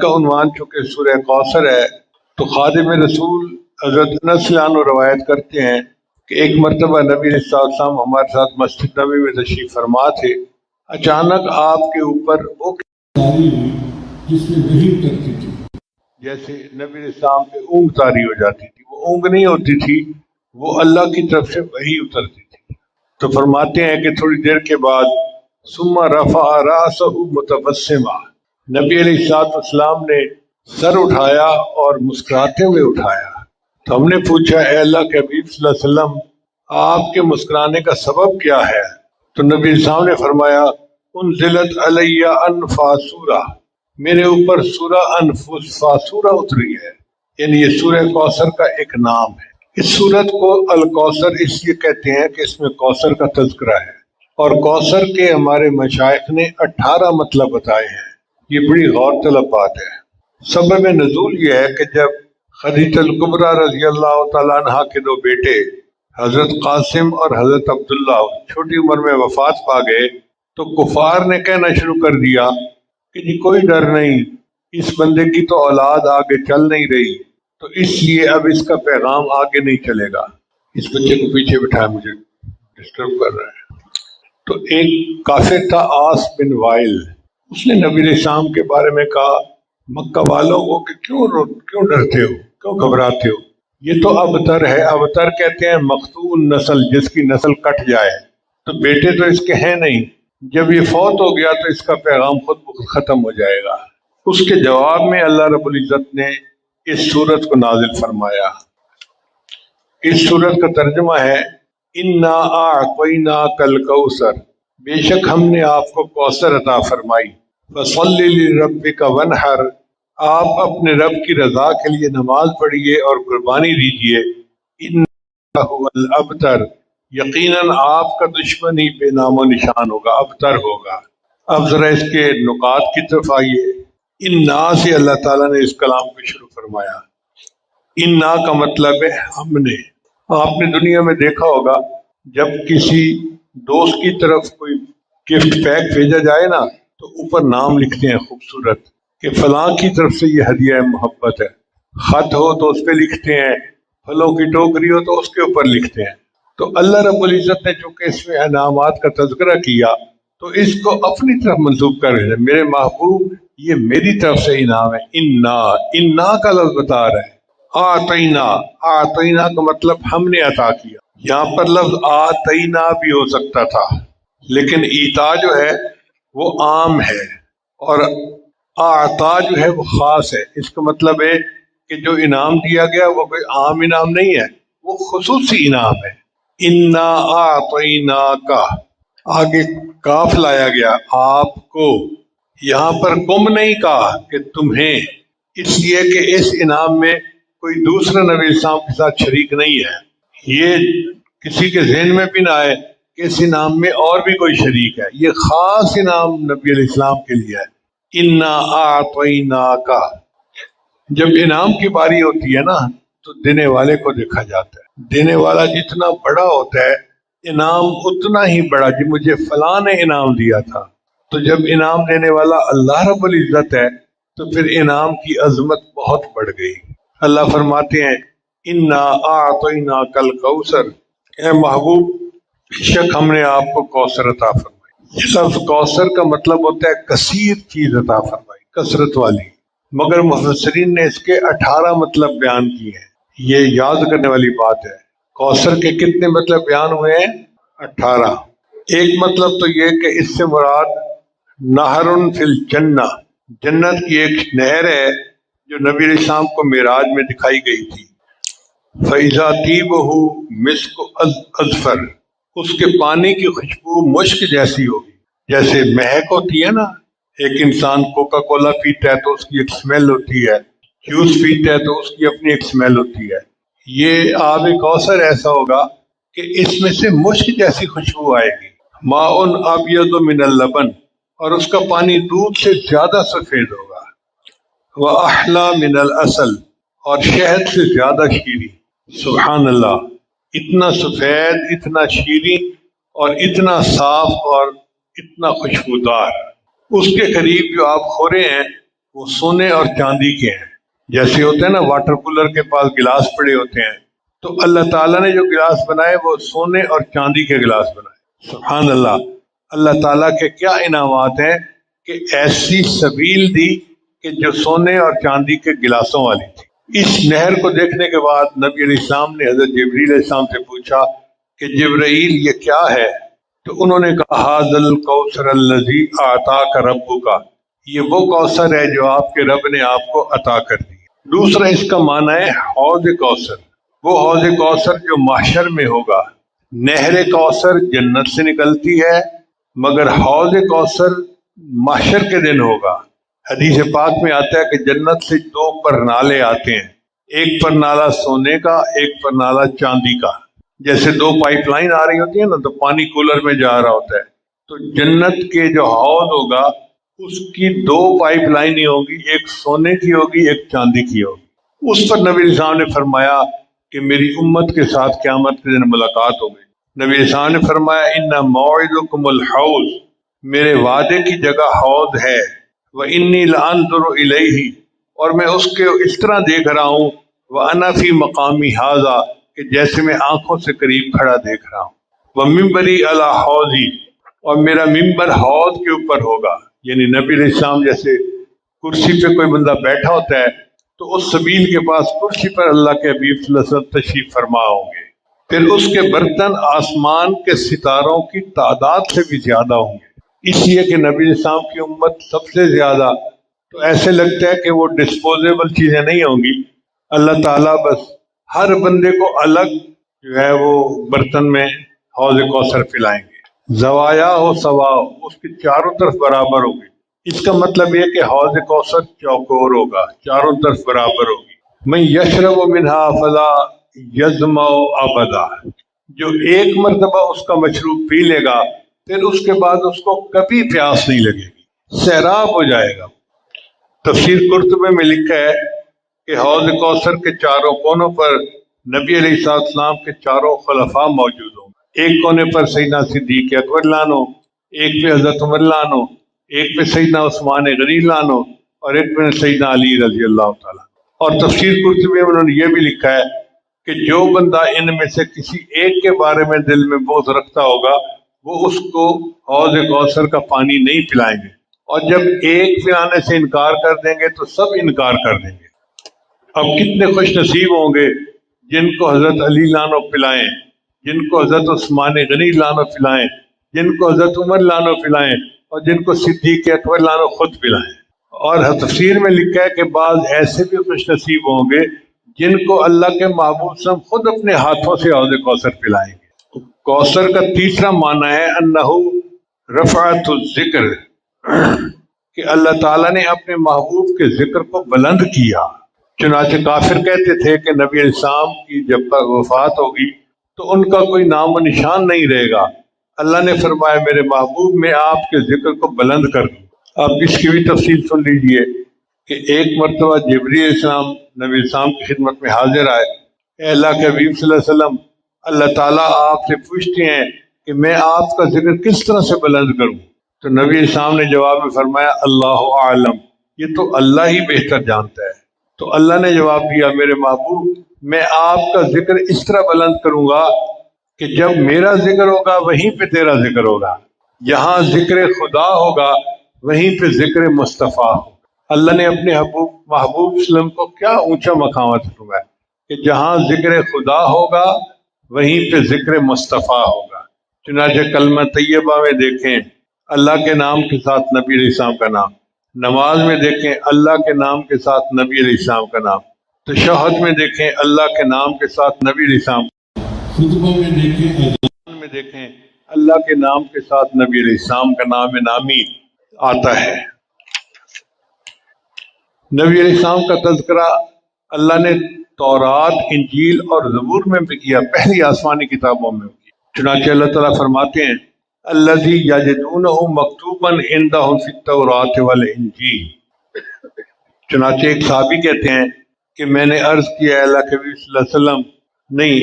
کا عنوان چونکہ سورہ کوثر ہے تو خادم رسول حضرت انس رضی اللہ عنہ روایت کرتے ہیں کہ ایک مرتبہ نبی علیہ السلام ہمارے ساتھ مسجد نبوی میں تشریف فرما تھے. اچانک آپ کے اوپر وہ تاری ہوئی جس میں وحی اترتی تھی. جیسے نبی علیہ السلام پہ اونگ تاری ہو جاتی تھی، وہ اونگ نہیں ہوتی تھی، وہ اللہ کی طرف سے وحی اترتی تھی. تو فرماتے ہیں کہ تھوڑی دیر کے بعد ثم رفع رأسہ متبسما، نبی علیہ السلام نے سر اٹھایا اور مسکراتے ہوئے اٹھایا. تو ہم نے پوچھا اے اللہ کے حبیب صلی اللہ علیہ وسلم آپ کے مسکرانے کا سبب کیا ہے؟ تو نبی علیہ السلام نے فرمایا انزلت علی انفاس سورہ، میرے اوپر سورہ انفاس سورہ اتری ہے، یعنی یہ سورہ کوثر کا ایک نام ہے. اس سورت کو الکوثر اس لیے کہتے ہیں کہ اس میں کوثر کا تذکرہ ہے، اور کوثر کے ہمارے مشائخ نے 18 مطلب بتائے ہیں. یہ بڑی غور طلب بات ہے. سبب نزول یہ ہے کہ جب خدیجہ الکبریٰ رضی اللہ تعالیٰ عنہ کے دو بیٹے حضرت قاسم اور حضرت عبداللہ چھوٹی عمر میں وفات پا گئے تو کفار نے کہنا شروع کر دیا کہ جی کوئی ڈر نہیں، اس بندے کی تو اولاد آگے چل نہیں رہی، تو اس لیے اب اس کا پیغام آگے نہیں چلے گا. اس بچے کو پیچھے بٹھایا، مجھے ڈسٹرب کر رہا ہے. تو ایک کافر تھا آس بن وائل، اس نے نبی علیہ السلام کے بارے میں کہا مکہ والوں کو کہ کیوں ڈرتے ہو، کیوں گھبراتے ہو، یہ تو ابتر ہے. ابتر کہتے ہیں مقتول نسل، جس کی نسل کٹ جائے. تو بیٹے تو اس کے ہیں نہیں، جب یہ فوت ہو گیا تو اس کا پیغام خود بخود ختم ہو جائے گا. اس کے جواب میں اللہ رب العزت نے اس سورت کو نازل فرمایا. اس سورت کا ترجمہ ہے انا اعطیناک الکوثر، بے شک ہم نے آپ کو کوثر عطا فرمائی. فصلی لربک وانحر، آپ اپنے رب کی رضا کے لیے نماز پڑھیے اور قربانی دیجیے. انہ هو الابتر، یقیناً آپ کا دشمن ہی بے نام و نشان ہوگا، ابتر ہوگا. اب ذرا اس کے نکات کی طرف آئیے. انا سے اللہ تعالیٰ نے اس کلام کو شروع فرمایا. انا کا مطلب ہے ہم نے. آپ نے دنیا میں دیکھا ہوگا جب کسی دوست کی طرف کوئی گفٹ پیک بھیجا جائے نا تو اوپر نام لکھتے ہیں خوبصورت کہ فلاں کی طرف سے یہ ہدیہ محبت ہے. خط ہو تو اس پہ لکھتے ہیں، پھلوں کی ٹوکری ہو تو اس کے اوپر لکھتے ہیں. تو اللہ رب العزت نے چونکہ اس میں انعامات کا تذکرہ کیا تو اس کو اپنی طرف منسوب کر رہے ہیں، میرے محبوب یہ میری طرف سے انعام ہے. انا کا لفظ بتا رہا ہے. آتینا کا مطلب ہم نے عطا کیا. یہاں پر لفظ آتینا بھی ہو سکتا تھا، لیکن ایتا جو ہے وہ عام ہے اور اعطا جو ہے وہ خاص ہے. اس کا مطلب ہے کہ جو انعام دیا گیا وہ کوئی عام انعام نہیں ہے، وہ خصوصی انعام ہے. انا اعطیناک، آگے کاف لایا گیا آپ کو، یہاں پر کم نہیں کہا کہ تمہیں، اس لیے کہ اس انعام میں کوئی دوسرا نبی السلام کے ساتھ شریک نہیں ہے. یہ کسی کے ذہن میں بھی نہ آئے کہ اس انعام میں اور بھی کوئی شریک ہے. یہ خاص انعام نبی علیہ السلام کے لیے ہے. انا اعطیناک. جب انعام کی باری ہوتی ہے نا تو دینے والے کو دیکھا جاتا ہے. دینے والا جتنا بڑا ہوتا ہے انعام اتنا ہی بڑا. جی مجھے فلاں نے انعام دیا تھا. تو جب انعام دینے والا اللہ رب العزت ہے تو پھر انعام کی عظمت بہت بڑھ گئی. اللہ فرماتے ہیں انا اعطیناک الکوثر، اے محبوب بے شک ہم نے آپ کو کوثر عطا فرمائی. یہ لفظ کوثر کا مطلب ہوتا ہے کثیر چیز عطا فرمائی، کثرت والی. مگر مفسرین نے اس کے 18 مطلب بیان کیے ہیں. یہ یاد کرنے والی بات ہے. کوثر کے کتنے مطلب بیان ہوئے ہیں؟ 18. ایک مطلب تو یہ کہ اس سے مراد نہر فی الجنہ، جنت کی ایک نہر ہے جو نبی علیہ السلام کو معراج میں دکھائی گئی تھی. فَإِذَا طِيبُهُ مِسْكُ أَزْفَرَ، اس کے پانی کی خوشبو مشک جیسی ہوگی. جیسے مہک ہوتی ہے نا، ایک انسان کوکا کولا پیتا ہے تو اس کی ایک سمیل ہوتی ہے، جوس پیتا ہے تو اس کی اپنی ایک سمیل ہوتی ہے. یہ آب کوثر ایسا ہوگا کہ اس میں سے مشک جیسی خوشبو آئے گی. ماء ابیض من اللبن، اور اس کا پانی دودھ سے زیادہ سفید ہوگا. واحلی من العسل، اور شہد سے زیادہ شیریں. سبحان اللہ، اتنا سفید، اتنا شیریں اور اتنا صاف اور اتنا خوشبودار. اس کے قریب جو آپ خورے ہیں وہ سونے اور چاندی کے ہیں. جیسے ہوتے ہیں نا واٹر کولر کے پاس گلاس پڑے ہوتے ہیں، تو اللہ تعالیٰ نے جو گلاس بنائے وہ سونے اور چاندی کے گلاس بنائے. سبحان اللہ. اللہ تعالیٰ کے کیا انعامات ہیں کہ ایسی سبیل دی کہ جو سونے اور چاندی کے گلاسوں والی تھی. اس نہر کو دیکھنے کے بعد نبی علیہ السلام نے حضرت جبریل علیہ السلام سے پوچھا کہ جبرائیل یہ کیا ہے؟ تو انہوں نے کہا ھذا الکوثر الذی اعطاک ربک، یہ وہ کوثر ہے جو آپ کے رب نے آپ کو عطا کر دی. دوسرا اس کا معنی ہے حوض کوثر، وہ حوض کوثر جو محشر میں ہوگا. نہر کوثر جنت سے نکلتی ہے مگر حوض کوثر محشر کے دن ہوگا. حدیث پاک میں آتا ہے کہ جنت سے 2 پرنالے آتے ہیں، ایک پرنالہ سونے کا، ایک پرنالہ چاندی کا. جیسے 2 پائپ لائن آ رہی ہوتی ہے نا تو پانی کولر میں جا رہا ہوتا ہے، تو جنت کے جو حوض ہوگا اس کی 2 پائپ لائن ہوں گی، ایک سونے کی ہوگی، ایک چاندی کی ہوگی. اس پر نبی السلام نے فرمایا کہ میری امت کے ساتھ قیامت کے دن ملاقات ہوگی. نبی السلام نے فرمایا ان موعدکم الحوض، میرے وعدے کی جگہ حوض ہے. وانی لانظر الیہ، اور میں اس کے اس طرح دیکھ رہا ہوں، وانا فی مقامی ھذا، کہ جیسے میں آنکھوں سے قریب کھڑا دیکھ رہا ہوں. ومنبری علی حوضی، اور میرا ممبر حوض کے اوپر ہوگا. یعنی نبی علیہ السلام جیسے کرسی پہ کوئی بندہ بیٹھا ہوتا ہے تو اس سبیل کے پاس کرسی پر اللہ کے حبیب صلی اللہ علیہ وسلم تشریف فرما ہوں گے. پھر اس کے برتن آسمان کے ستاروں کی تعداد سے بھی زیادہ ہوں گے، اس لیے کہ نبی علیہ السلام کی امت سب سے زیادہ. تو ایسے لگتا ہے کہ وہ ڈسپوزیبل چیزیں نہیں ہوں گی. اللہ تعالیٰ بس ہر بندے کو الگ جو ہے وہ برتن میں حوض کوثر پلائیں گے. زوایا ہو سوا، اس کے چاروں طرف برابر ہوگی. اس کا مطلب یہ کہ حوض کوثر چوکور ہوگا، چاروں طرف برابر ہوگی. میں یشرب منہا فلا یظمأ ابدا، جو ایک مرتبہ اس کا مشروب پی لے گا پھر اس کے بعد اس کو کبھی پیاس نہیں لگے گی، سیراب ہو جائے گا. تفسیر قرطبی میں لکھا ہے کہ حوض کوثر کے چاروں کونوں پر نبی علیہ السلام کے چاروں خلفاء موجود ہوں. ایک کونے پر سیدنا صدیق اکبر لانو، ایک پہ حضرت عمر لانو، ایک پہ سیدنا عثمان غنی لانو، اور ایک پہ سیدنا علی رضی اللہ تعالیٰ. اور تفسیر قرطبی میں انہوں نے یہ بھی لکھا ہے کہ جو بندہ ان میں سے کسی ایک کے بارے میں دل میں بغض رکھتا ہوگا وہ اس کو حوض کوثر کا پانی نہیں پلائیں گے، اور جب ایک پلانے سے انکار کر دیں گے تو سب انکار کر دیں گے. اب کتنے خوش نصیب ہوں گے جن کو حضرت علی لانو پلائیں، جن کو حضرت عثمان غنی لانو پلائیں، جن کو حضرت عمر لانو پلائیں، اور جن کو صدیق اکبر لانو خود پلائیں. اور تفسیر میں لکھا ہے کہ بعض ایسے بھی خوش نصیب ہوں گے جن کو اللہ کے محبوب صلی اللہ علیہ وسلم خود اپنے ہاتھوں سے حوض کوثر پلائیں گے. کوثر کا تیسرا معنی ہے انہو رفعت الذکر، کہ اللہ تعالیٰ نے اپنے محبوب کے ذکر کو بلند کیا. چنانچہ کافر کہتے تھے کہ نبی علیہ السلام کی جب تک وفات ہوگی تو ان کا کوئی نام و نشان نہیں رہے گا. اللہ نے فرمایا میرے محبوب میں آپ کے ذکر کو بلند کر دوں. آپ اس کی بھی تفصیل سن لیجئے کہ ایک مرتبہ جبریل علیہ السلام نبی السلام کی خدمت میں حاضر آئے. اے اللہ کے حبیب صلی اللہ علیہ وسلم، اللہ تعالیٰ آپ سے پوچھتے ہیں کہ میں آپ کا ذکر کس طرح سے بلند کروں. تو نبی السلام نے جواب میں فرمایا اللہ اعلم، یہ تو اللہ ہی بہتر جانتا ہے. تو اللہ نے جواب دیا میرے محبوب میں آپ کا ذکر اس طرح بلند کروں گا کہ جب میرا ذکر ہوگا وہیں پہ تیرا ذکر ہوگا، جہاں ذکر خدا ہوگا وہیں پہ ذکر مصطفیٰ ہوگا. اللہ نے اپنے محبوب صلی اللہ علیہ وسلم کو کیا اونچا مقامات فرمایا کہ جہاں ذکر خدا ہوگا وہیں پہ ذکر مصطفیٰ ہوگا. چنانچہ کلمہ طیبہ میں دیکھیں اللہ کے نام کے ساتھ نبی علیہ السلام کا نام، نماز میں دیکھیں اللہ کے نام کے ساتھ نبی علیہ السلام کا نام، تشہد میں دیکھیں اللہ کے نام کے ساتھ نبی علیہ السلام، خطبہ میں دیکھیں، اذان میں دیکھیں اللہ کے نام کے ساتھ نبی علیہ السلام کا نام نامی آتا ہے. نبی علیہ السلام کا تذکرہ اللہ نے تورات، انجیل اور زبور میں بھی کیا، پہلی آسمانی کتابوں میں بھی. چنانچہ اللہ تعالیٰ فرماتے ہیں الذی یجدونہ مکتوبا عندہم فی التوراۃ والانجیل. چنانچہ ایک صحابی کہتے ہیں کہ میں نے عرض کیا اللہ کے نبی صلی اللہ علیہ وسلم، نہیں،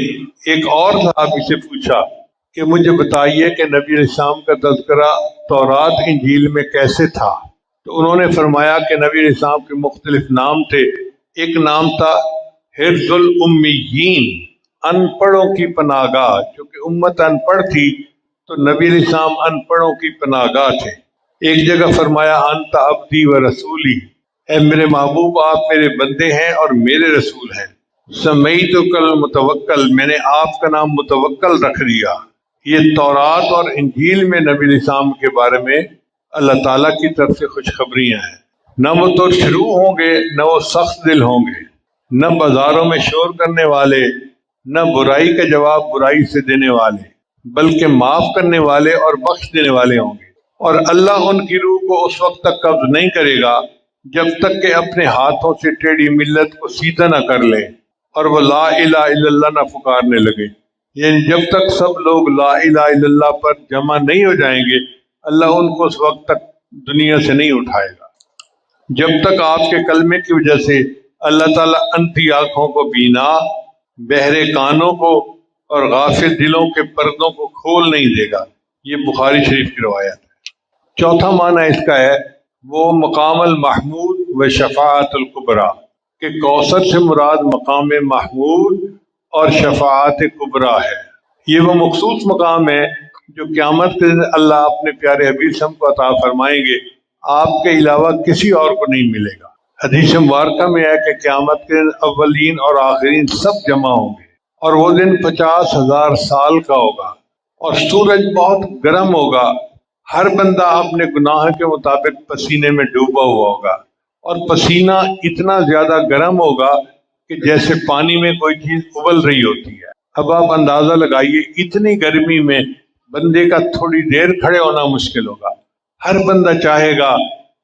ایک اور صحابی سے پوچھا کہ مجھے بتائیے کہ نبی علیہ السلام کا تذکرہ تورات انجیل میں کیسے تھا. تو انہوں نے فرمایا کہ نبی علیہ السلام کے مختلف نام تھے. ایک نام تھا حرز الامیین، ان پڑھوں کی پناہ گاہ. چونکہ امت ان پڑھ تھی تو نبی علیہ السلام ان پڑھوں کی پناہ گاہ تھے. ایک جگہ فرمایا انت عبدی و رسولی، اے میرے محبوب آپ میرے بندے ہیں اور میرے رسول ہیں. سمیتک المتوکل، میں نے آپ کا نام متوکل رکھ دیا. یہ تورات اور انجیل میں نبی علیہ السلام کے بارے میں اللہ تعالیٰ کی طرف سے خوشخبریاں ہیں. نہ وہ تو شروع ہوں گے، نہ وہ سخت دل ہوں گے، نہ بازاروں میں شور کرنے والے، نہ برائی کا جواب برائی سے دینے والے، بلکہ معاف کرنے والے اور بخش دینے والے ہوں گے. اور اللہ ان کی روح کو اس وقت تک قبض نہیں کرے گا جب تک کہ اپنے ہاتھوں سے ٹیڑھی ملت کو سیدھا نہ کر لیں اور وہ لا الہ الا اللہ نہ پکارنے لگے. یعنی جب تک سب لوگ لا الہ الا اللہ پر جمع نہیں ہو جائیں گے، اللہ ان کو اس وقت تک دنیا سے نہیں اٹھائے گا. جب تک آپ کے کلمے کی وجہ سے اللہ تعالیٰ اندھی آنکھوں کو بینا، بہرے کانوں کو اور غافل دلوں کے پردوں کو کھول نہیں دے گا. یہ بخاری شریف کی روایت ہے. چوتھا معنی اس کا ہے وہ مقام المحمود و شفاعت الکبریٰ، کہ کوثر سے مراد مقام محمود اور شفاعت کبریٰ ہے. یہ وہ مخصوص مقام ہے جو قیامت کے دن اللہ اپنے پیارے حبیب صلی اللہ علیہ وسلم کو عطا فرمائیں گے، آپ کے علاوہ کسی اور کو نہیں ملے گا. حدیث مبارکہ میں ہے کہ قیامت کے دن اولین اور آخرین سب جمع ہوں گے، اور وہ دن 50,000 سال کا ہوگا، اور سورج بہت گرم ہوگا. ہر بندہ اپنے گناہ کے مطابق پسینے میں ڈوبا ہوا ہوگا، اور پسینہ اتنا زیادہ گرم ہوگا کہ جیسے پانی میں کوئی چیز ابل رہی ہوتی ہے. اب آپ اندازہ لگائیے اتنی گرمی میں بندے کا تھوڑی دیر کھڑے ہونا مشکل ہوگا. ہر بندہ چاہے گا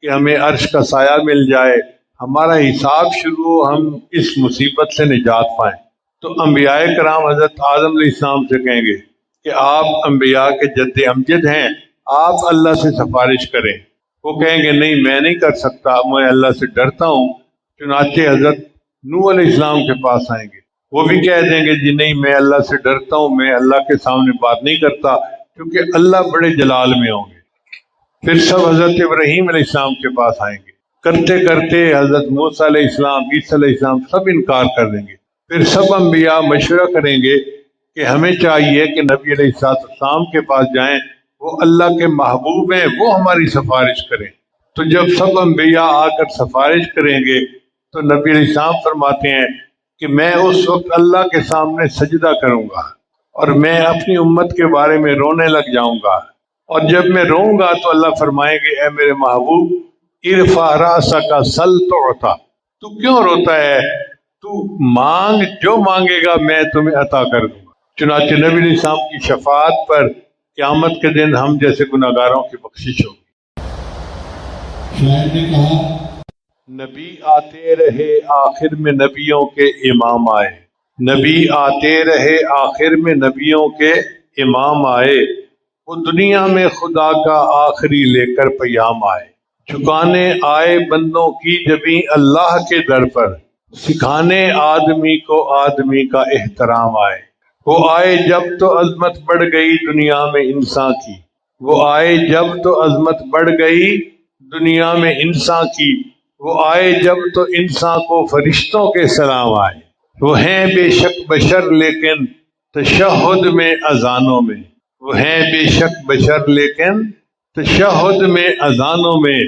کہ ہمیں عرش کا سایہ مل جائے، ہمارا حساب شروع ہو، ہم اس مصیبت سے نجات پائیں. تو انبیاء کرام حضرت آدم علیہ السلام سے کہیں گے کہ آپ انبیاء کے جد امجد ہیں، آپ اللہ سے سفارش کریں. وہ کہیں گے نہیں میں نہیں کر سکتا، میں اللہ سے ڈرتا ہوں. چنانچہ حضرت نوح علیہ السلام کے پاس آئیں گے، وہ بھی کہہ دیں گے جی نہیں میں اللہ سے ڈرتا ہوں، میں اللہ کے سامنے بات نہیں کرتا، کیونکہ اللہ بڑے جلال میں ہوں گے. پھر سب حضرت ابراہیم علیہ السلام کے پاس آئیں گے، کرتے کرتے حضرت موسیٰ علیہ السلام، عیسیٰ علیہ السلام سب انکار کر دیں گے. پھر سب انبیاء مشورہ کریں گے کہ ہمیں چاہیے کہ نبی علیہ السلام کے پاس جائیں، وہ اللہ کے محبوب ہیں، وہ ہماری سفارش کریں. تو جب سب انبیاء آ کر سفارش کریں گے تو نبی علیہ السلام فرماتے ہیں کہ میں اس وقت اللہ کے سامنے سجدہ کروں گا اور میں اپنی امت کے بارے میں رونے لگ جاؤں گا. اور جب میں روؤں گا تو اللہ فرمائیں گے اے میرے محبوب ارفع رأسک سل تعطیٰ، تو کیوں روتا ہے، تو مانگ، جو مانگے گا میں تمہیں عطا کر دوں گا. چنانچہ نبی علیہ السلام کی شفاعت پر قیامت کے دن ہم جیسے گناہگاروں کی بخشش ہوگی. شاعر نے کہا نبی آتے رہے آخر میں نبیوں کے امام آئے، نبی آتے رہے آخر میں نبیوں کے امام آئے، وہ دنیا میں خدا کا آخری لے کر پیام آئے. جھکانے آئے بندوں کی جبیں اللہ کے در پر، سکھانے آدمی کو آدمی کا احترام آئے. وہ آئے جب تو عظمت بڑھ گئی دنیا میں انسان کی، وہ آئے جب تو عظمت بڑھ گئی دنیا میں انسان کی، وہ آئے جب تو انسان کو فرشتوں کے سلام آئے. وہ ہیں بے شک بشر لیکن تشہد میں اذانوں میں، وہ ہیں بے شک بشر لیکن تشہد میں اذانوں میں،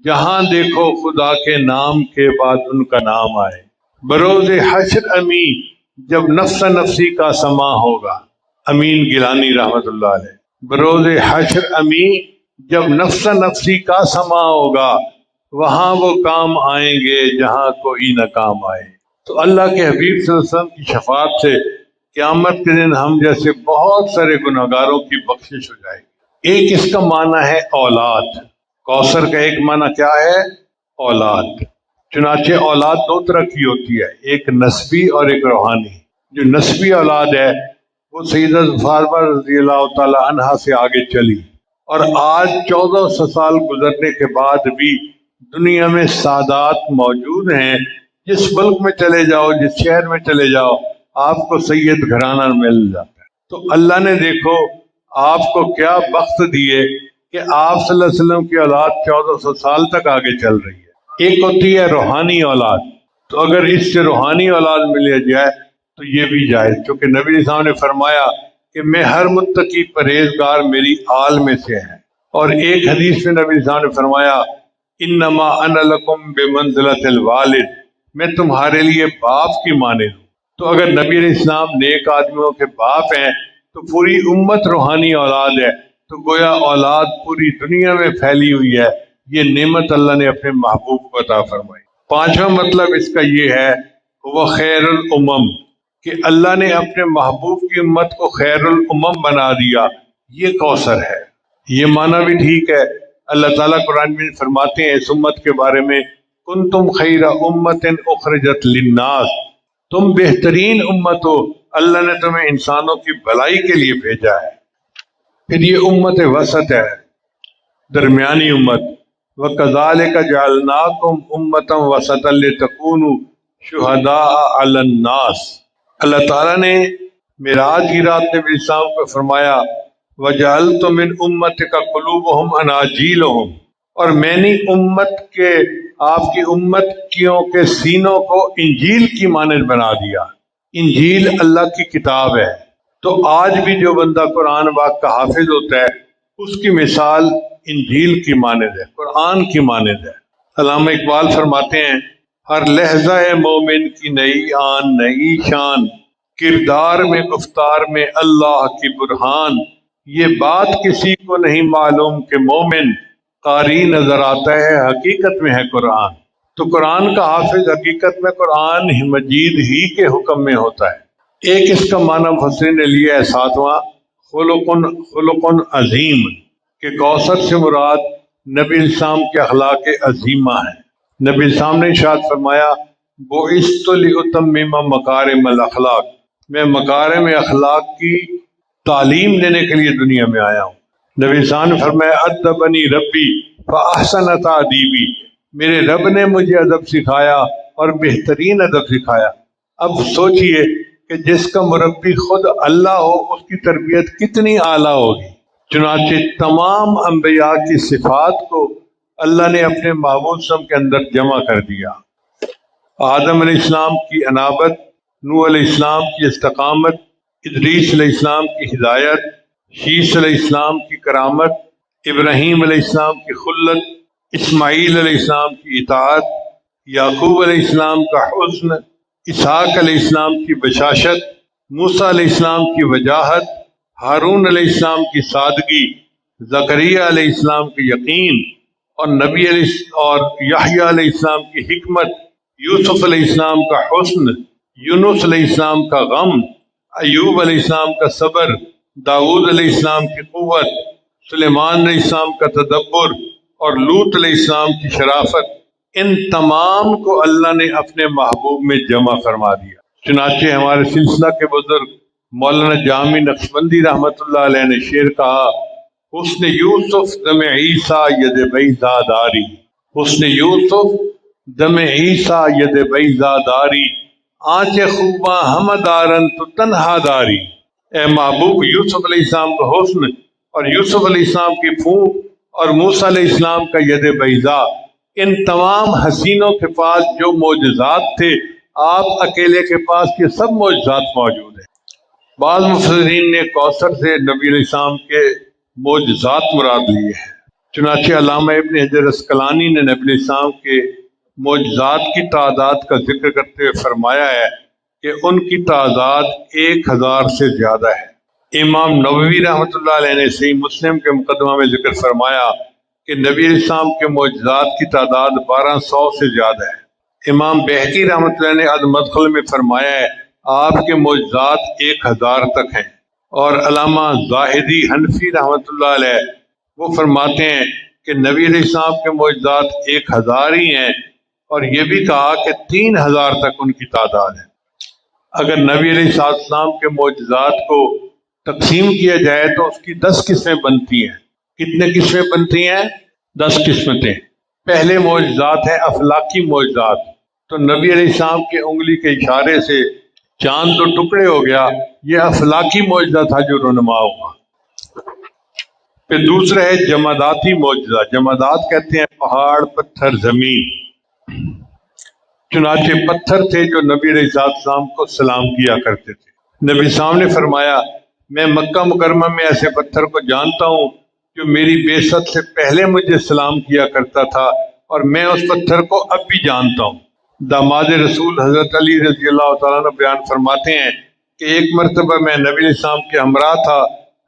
جہاں دیکھو خدا کے نام کے بعد ان کا نام آئے. بروز حشر امین جب نفس نفسی کا سما ہوگا، امین گیلانی رحمت اللہ علیہ. بروز حشر امین جب نفس نفسی کا سما ہوگا، وہاں وہ کام آئیں گے جہاں کوئی نہ کام آئے. تو اللہ کے حبیب صلی اللہ علیہ وسلم کی شفاعت سے قیامت کے دن ہم جیسے بہت سارے گناہگاروں کی بخشش ہو جائے گی. ایک اس کا معنی ہے اولاد. کوثر کا ایک معنی کیا ہے؟ اولاد. چنانچہ اولاد دو طرح کی ہوتی ہے، ایک نسبی اور ایک روحانی. جو نسبی اولاد ہے وہ سیدہ فاطمہ رضی اللہ تعالی عنہا سے آگے چلی، اور آج 1400 سال گزرنے کے بعد بھی دنیا میں سادات موجود ہیں. جس ملک میں چلے جاؤ، جس شہر میں چلے جاؤ، آپ کو سید گھرانہ مل جاتا ہے. تو اللہ نے دیکھو آپ کو کیا بخت دیے کہ آپ صلی اللہ علیہ وسلم کی اولاد 1400 سال تک آگے چل رہی ہے۔ ایک ہوتی ہے روحانی اولاد، تو اگر اس سے روحانی اولاد مل جائے تو یہ بھی جائز، چونکہ نبی علیہ السلام نے فرمایا کہ میں ہر متقی پرہیزگار میری آل میں سے ہیں۔ اور ایک حدیث میں نبی علیہ السلام نے فرمایا انما انا لکم بمنزلۃ الوالد، میں تمہارے لیے باپ کی مانند ہوں۔ تو اگر نبی علیہ السلام نیک آدمیوں کے باپ ہیں تو پوری امت روحانی اولاد ہے، تو گویا اولاد پوری دنیا میں پھیلی ہوئی ہے۔ یہ نعمت اللہ نے اپنے محبوب کو عطا فرمائی۔ پانچواں مطلب اس کا یہ ہے وہ خیر الامم، کہ اللہ نے اپنے محبوب کی امت کو خیر الامم بنا دیا، یہ کوثر ہے۔ یہ معنی بھی ٹھیک ہے۔ اللہ تعالیٰ قرآن میں فرماتے ہیں اس امت کے بارے میں کنتم خیر امت اخرجت للناس، تم بہترین امت ہو، اللہ نے تمہیں انسانوں کی بھلائی کے لیے بھیجا ہے۔ پھر یہ امت وسط ہے، درمیانی امت۔ وَكَذَلِكَ جَعَلْنَاكُمْ أُمَّةً وَسَطًا لِتَكُونُوا شُهَدَاءَ عَلَى النَّاسِ۔ اللہ تعالیٰ نے معراج کی رات نبی السلام کو فرمایا وَجَعَلْتُ مِنْ أُمَّتِكَ قُلُوبُهُمْ أَنَاجِيلُهُمْ، اور میں نے امت کے آپ کی امت کے سینوں کو انجیل کی مانند بنا دیا۔ انجیل اللہ کی کتاب ہے، تو آج بھی جو بندہ قرآن پاک کا حافظ ہوتا ہے اس کی مثال انجیل کی مانند ہے، قرآن کی مانند ہے۔ علامہ اقبال فرماتے ہیں ہر لحظہ مومن کی نئی آن نئی شان، کردار میں گفتار میں اللہ کی برہان، یہ بات کسی کو نہیں معلوم کہ مومن قاری نظر آتا ہے حقیقت میں ہے قرآن۔ تو قرآن کا حافظ حقیقت میں قرآن مجید ہی کے حکم میں ہوتا ہے۔ ایک اس کا معنی مفسرین نے لیا ہے ساتواں خلق عظیم، کہ کوثر سے مراد نبی السلام کے اخلاق عظیمہ ہیں۔ نبی السلام نے ارشاد فرمایا بعثت لأتمم مکارم الاخلاق، میں مکارم اخلاق کی تعلیم دینے کے لیے دنیا میں آیا ہوں۔ نبی السلام نے فرمایا ادبنی ربی فاحسن تادیبی، میرے رب نے مجھے ادب سکھایا اور بہترین ادب سکھایا۔ اب سوچئے کہ جس کا مربی خود اللہ ہو اس کی تربیت کتنی اعلیٰ ہوگی۔ چنانچہ تمام انبیاء کی صفات کو اللہ نے اپنے محبوب صلی کے اندر جمع کر دیا۔ آدم علیہ السلام کی انابت، نوح علیہ السلام کی استقامت، ادریس علیہ السلام کی ہدایت، شیس علیہ السلام کی کرامت، ابراہیم علیہ السلام کی خلت، اسماعیل علیہ السلام کی اطاعت، یعقوب علیہ السلام کا حسن، اسحاق علیہ السلام کی بشاشت، موسیٰ علیہ السلام کی وجاہت، ہارون علیہ السلام کی سادگی، زکریہ علیہ السلام کی یقین، اور نبی اور یحییٰ علیہ السلام کی حکمت، یوسف علیہ السلام کا حسن، یونس علیہ السلام کا غم، ایوب علیہ السلام کا صبر، داؤد علیہ السلام کی قوت، سلیمان علیہ السلام کا تدبر، اور لوط علیہ السلام کی شرافت، ان تمام کو اللہ نے اپنے محبوب میں جمع فرما دیا۔ چنانچہ ہمارے سلسلہ کے بزرگ مولانا جامی نقشبندی رحمۃ اللہ علیہ نے شعر کہا حسن یوسف دم عیسیٰ ید بیضا داری، حسن یوسف دم عیسیٰ ید بیضا داری، آنچ خوباں ہم دارن تو تنہا داری۔ اے محبوب، یوسف علیہ السلام کا حسن اور یوسف علیہ السلام کی پھونک اور موسیٰ علیہ السلام کا ید بیضا، ان تمام حسینوں کے پاس جو معجزات تھے آپ اکیلے کے پاس یہ سب معجزات موجود ہیں۔ بعض مفسرین نے کوثر سے نبی علیہ السلام کے معجزات مراد لیے ہیں۔ چنانچہ علامہ ابن حجر اسقلانی نے نبی علیہ السلام کے معجزات کی تعداد کا ذکر کرتے ہوئے فرمایا ہے کہ ان کی تعداد 1000 سے زیادہ ہے۔ امام نووی رحمۃ اللہ علیہ نے صحیح مسلم کے مقدمہ میں ذکر فرمایا کہ نبی علیہ السلام کے معجزات کی تعداد 1200 سے زیادہ ہے۔ امام بہقی رحمۃ اللہ نے المدخل میں فرمایا ہے آپ کے معجزات 1000 تک ہیں۔ اور علامہ زاہدی حنفی رحمۃ اللہ علیہ وہ فرماتے ہیں کہ نبی علیہ السلام کے معجزات 1000 ہی ہیں، اور یہ بھی کہا کہ 3000 تک ان کی تعداد ہے۔ اگر نبی علیہ السلام کے معجزات کو تقسیم کیا جائے تو اس کی 10 قسمیں بنتی ہیں۔ کتنے قسمیں بنتی ہیں؟ 10 قسمتیں۔ پہلے معجزات ہیں افلاکی معجزات، تو نبی علیہ السلام کی انگلی کے اشارے سے چاند دو ٹکڑے ہو گیا، یہ افلاکی معجزہ تھا جو رونما ہوا۔ پھر دوسرا ہے جماداتی معجزہ. جمادات کہتے ہیں پہاڑ، پتھر، زمین. چنانچہ پتھر تھے جو نبی علیہ السلام کو سلام کیا کرتے تھے. نبی السلام نے فرمایا میں مکہ مکرمہ میں ایسے پتھر کو جانتا ہوں جو میری بعثت سے پہلے مجھے سلام کیا کرتا تھا، اور میں اس پتھر کو اب بھی جانتا ہوں. داماد رسول حضرت علی رضی اللہ تعالیٰ عنہ بیان فرماتے ہیں کہ ایک مرتبہ میں نبی علیہ السلام کے ہمراہ تھا.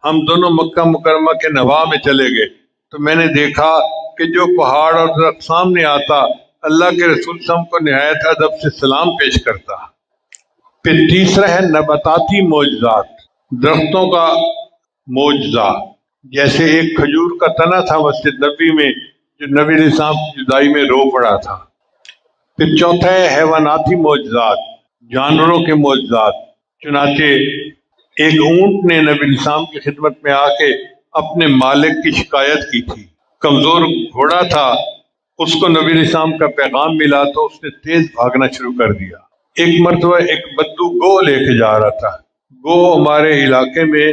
ہم دونوں مکہ مکرمہ کے نواح میں چلے گئے تو میں نے دیکھا کہ جو پہاڑ اور درخت سامنے آتا اللہ کے رسول صلی اللہ علیہ وسلم کو نہایت ادب سے سلام پیش کرتا. پھر تیسرا ہے نباتاتی معجزات، درختوں کا معجزہ. جیسے ایک کھجور کا تنا تھا مسجد نبی میں جو نبی علیہ السلام کی جدائی میں رو پڑا تھا. پھر چوتھا ہے حیواناتی معجزات، جانوروں کے معجزات. چنانچہ ایک اونٹ نے نبی علیہ السلام کی خدمت میں آ کے اپنے مالک کی شکایت کی تھی. کمزور گھوڑا تھا، اس کو نبی علیہ السلام کا پیغام ملا تو اس نے تیز بھاگنا شروع کر دیا. ایک مرتبہ ایک بدو گو لے کے جا رہا تھا. گو ہمارے علاقے میں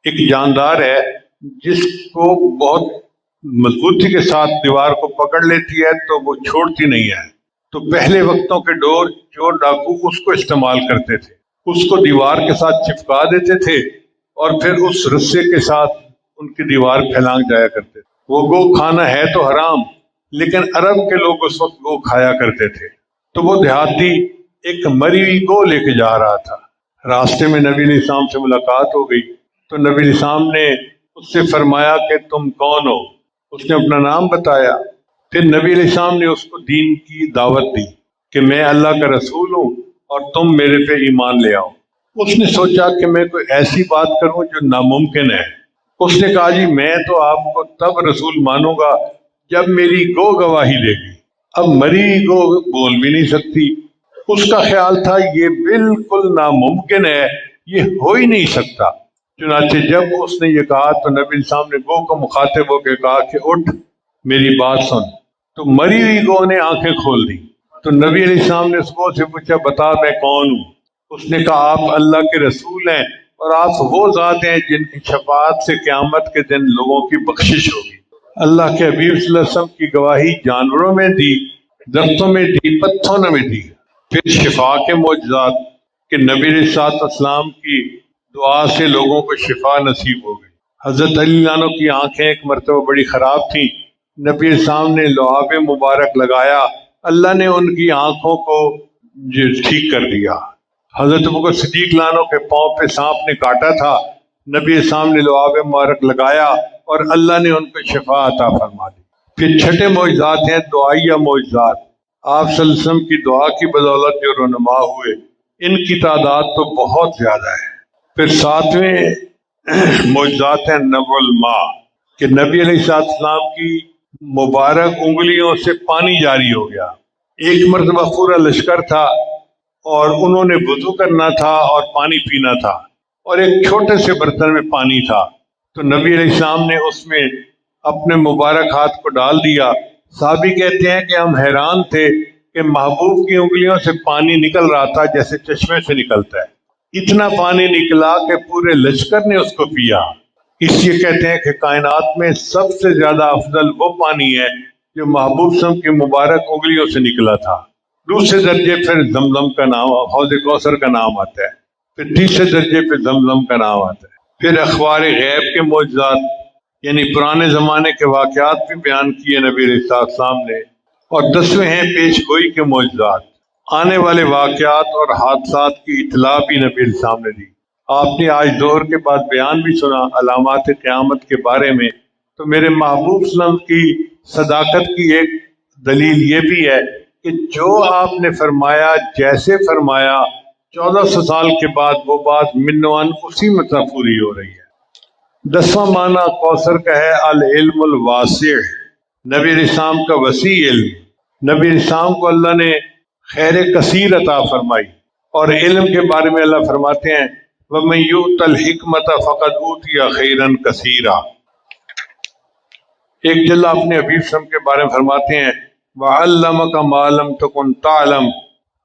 ایک جاندار ہے جس کو بہت مضبوطی کے ساتھ دیوار کو پکڑ لیتی ہے تو وہ چھوڑتی نہیں ہے. تو پہلے وقتوں کے ڈور چور ڈاکو اس کو استعمال کرتے تھے. اس کو دیوار کے ساتھ چپکا دیتے تھے اور پھر اس رسے کے ساتھ ان کی دیوار پھیلانگ جایا کرتے تھے. وہ گو کھانا ہے تو حرام، لیکن عرب کے لوگ اس وقت گو کھایا کرتے تھے. تو وہ دیہاتی ایک مری ہوئی گو لے کے جا رہا تھا. راستے میں نبی علیہ السلام سے ملاقات ہو گئی تو نبی علیہ السلام نے اس سے فرمایا کہ تم کون ہو؟ اس نے اپنا نام بتایا. پھر نبی علیہ السلام نے اس کو دین کی دعوت دی کہ میں اللہ کا رسول ہوں اور تم میرے پہ ایمان لے آؤ. اس نے سوچا کہ میں کوئی ایسی بات کروں جو ناممکن ہے. اس نے کہا جی میں تو آپ کو تب رسول مانوں گا جب میری گو گواہی دے گی. اب مری گو بول بھی نہیں سکتی. اس کا خیال تھا یہ بالکل ناممکن ہے، یہ ہو ہی نہیں سکتا. چنانچہ جب اس نے یہ کہا تو نبی السلام نے گو کو مخاطب ہو کے کہا کہ اٹھ میری بات سن. تو مری ہوئی گو نے آنکھیں کھول دی. تو نبی علیہ السلام نے اس گو سے پوچھا بتا میں کون ہوں؟ اس نے کہا آپ اللہ کے رسول ہیں اور آپ وہ ذات ہیں جن کی شفاعت سے قیامت کے دن لوگوں کی بخشش ہوگی. اللہ کے حبیب صلی اللہ علیہ وسلم کی گواہی جانوروں میں دی، درختوں میں دی، پتھروں میں دی. پھر شفا کے معجزات کہ نبی علیہ السلام کی دعا سے لوگوں کو شفا نصیب ہو گئی. حضرت علی عنہ کی آنکھیں ایک مرتبہ بڑی خراب تھیں. نبی علیہ السلام نے لعاب مبارک لگایا، اللہ نے ان کی آنکھوں کو ٹھیک کر دیا. حضرت ابوبکر صدیق عنہ کے پاؤں پہ سانپ نے کاٹا تھا، نبی علیہ السلام نے لعاب مبارک لگایا اور اللہ نے ان کو شفا عطا فرما دی. پھر چھٹے معجزات ہیں دعائیہ معجزات. آپ صلی اللہ علیہ وسلم کی دعا کی بدولت جو رونما ہوئے ان کی تعداد تو بہت زیادہ ہے. پھر ساتویں معجزات ہیں نبع الماء کہ نبی علیہ السلام کی مبارک انگلیوں سے پانی جاری ہو گیا. ایک مرتبہ پورا لشکر تھا اور انہوں نے وضو کرنا تھا اور پانی پینا تھا اور ایک چھوٹے سے برتن میں پانی تھا. تو نبی علیہ السلام نے اس میں اپنے مبارک ہاتھ کو ڈال دیا. صحابی کہتے ہیں کہ ہم حیران تھے کہ محبوب کی انگلیوں سے پانی نکل رہا تھا جیسے چشمے سے نکلتا ہے. اتنا پانی نکلا کہ پورے لشکر نے اس کو پیا. اس لیے کہتے ہیں کہ کائنات میں سب سے زیادہ افضل وہ پانی ہے جو محبوب صلی اللہ علیہ وسلم کی مبارک انگلیوں سے نکلا تھا. دوسرے درجے پھر زمزم کا نام، حوض کوثر کا نام آتا ہے. پھر تیسرے درجے پہ زمزم کا نام آتا ہے. پھر اخبار غیب کے معجزات یعنی پرانے زمانے کے واقعات بھی بیان کیے نبی علیہ السلام نے. اور 10ویں ہیں پیش گوئی کے معجزات، آنے والے واقعات اور حادثات کی اطلاع بھی نبی علیہ السلام نے دی. آپ نے آج ظہر کے بعد بیان بھی سنا علامات قیامت کے بارے میں. تو میرے محبوب صلی اللہ علیہ وسلم کی صداقت کی ایک دلیل یہ بھی ہے کہ جو آپ نے فرمایا جیسے فرمایا 1400 سال کے بعد وہ بات منوان اسی مطلب پوری ہو رہی ہے. 10واں معنی کوثر کا ہے العلم الواسع، نبی علیہ السلام کا وسیع علم. نبی علیہ السلام کو اللہ نے خیر کثیر عطا فرمائی اور علم کے بارے میں اللہ فرماتے ہیں وَمَن يُؤْتَ الْحِكْمَةَ فَقَدْ أُوتِيَ خَيْرًا كَثِيرًا. ایک جلد اپنے حبیب صلی اللہ علیہ وسلم کے بارے میں فرماتے ہیں وَعَلَّمَكَ مَا لَمْ تَكُنْ تَعْلَمْ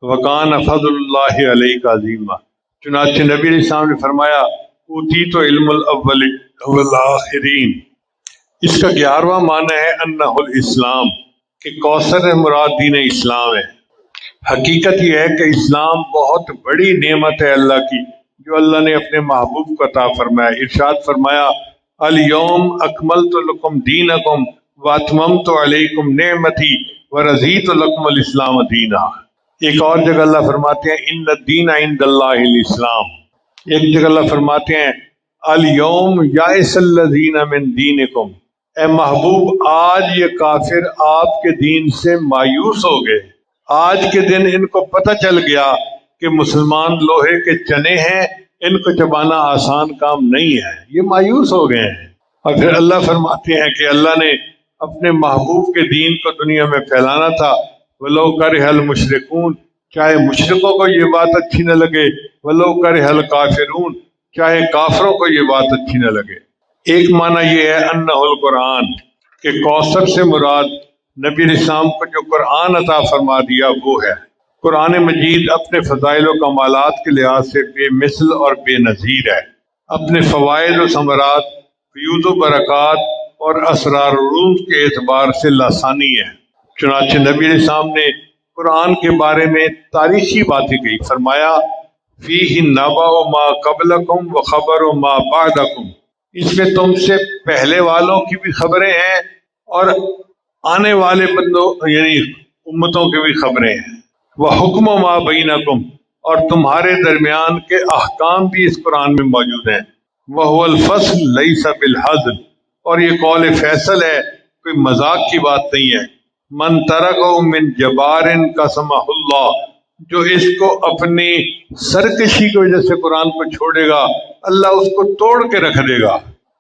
وَكَانَ فَضْلُ اللَّهِ عَلَيْكَ عَظِيمًا. چنانچہ نبی علیہ السلام نے فرمایا اوتی تو علم الاول والآخرین، اس کا 11واں معنی ہے انہ الاسلام، کہ کوثر سے مراد دین اسلام ہے۔ حقیقت یہ ہے کہ اسلام بہت بڑی نعمت ہے اللہ کی، جو اللہ نے اپنے محبوب کو عطا فرمایا۔ ارشاد فرمایا الیوم اکملت لکم دینکم واتممت علیکم نعمتی ورضیت لکم الاسلام دینا۔ ایک اور جگہ اللہ فرماتے ہیں ان الدین عند اللہ الاسلام۔ ایک جگہ اللہ فرماتے ہیں الیوم یائس الذین من دینکم، اے محبوب آج یہ کافر آپ کے دین سے مایوس ہو گئے، آج کے دن ان کو پتہ چل گیا کہ مسلمان لوہے کے چنے ہیں، ان کو چبانا آسان کام نہیں ہے، یہ مایوس ہو گئے ہیں۔ اور پھر اللہ فرماتے ہیں کہ اللہ نے اپنے محبوب کے دین کو دنیا میں پھیلانا تھا، وَلَوْ كَرِهَ الْمُشْرِكُونَ، چاہے مشرکوں کو یہ بات اچھی نہ لگے، وَلَوْ كَرِهَ الْكَافِرُونَ، چاہے کافروں کو یہ بات اچھی نہ لگے۔ ایک معنی یہ ہے انہ القرآن، کہ کوثر سے مراد نبی الاسلام کو جو قرآن عطا فرما دیا وہ ہے۔ قرآن مجید اپنے فضائل و کمالات کے لحاظ سے بے مثل اور بے نظیر ہے، اپنے فوائد و ثمرات، فیوز و برکات اور اسرار العلوم کے اعتبار سے لاسانی ہے۔ چنانچہ نبی علیہ السلام نے قرآن کے بارے میں تاریخی باتیں کہی، فرمایا فیہ نبأ ما قبلکم و خبر ما بعدکم، اس میں تم سے پہلے والوں کی بھی خبریں ہیں اور آنے والے بندوں یعنی امتوں کی بھی خبریں ہیں، وہ حکم ما بینکم، اور تمہارے درمیان کے احکام بھی اس قرآن میں موجود ہیں، وہو الفصل لیس بالحزل، اور یہ قول فیصل ہے، کوئی مذاق کی بات نہیں ہے۔ من ترکہ من جبار قسمہ اللہ، جو اس کو اپنی سرکشی کی وجہ سے قرآن کو چھوڑے گا اللہ اس کو توڑ کے رکھ دے گا۔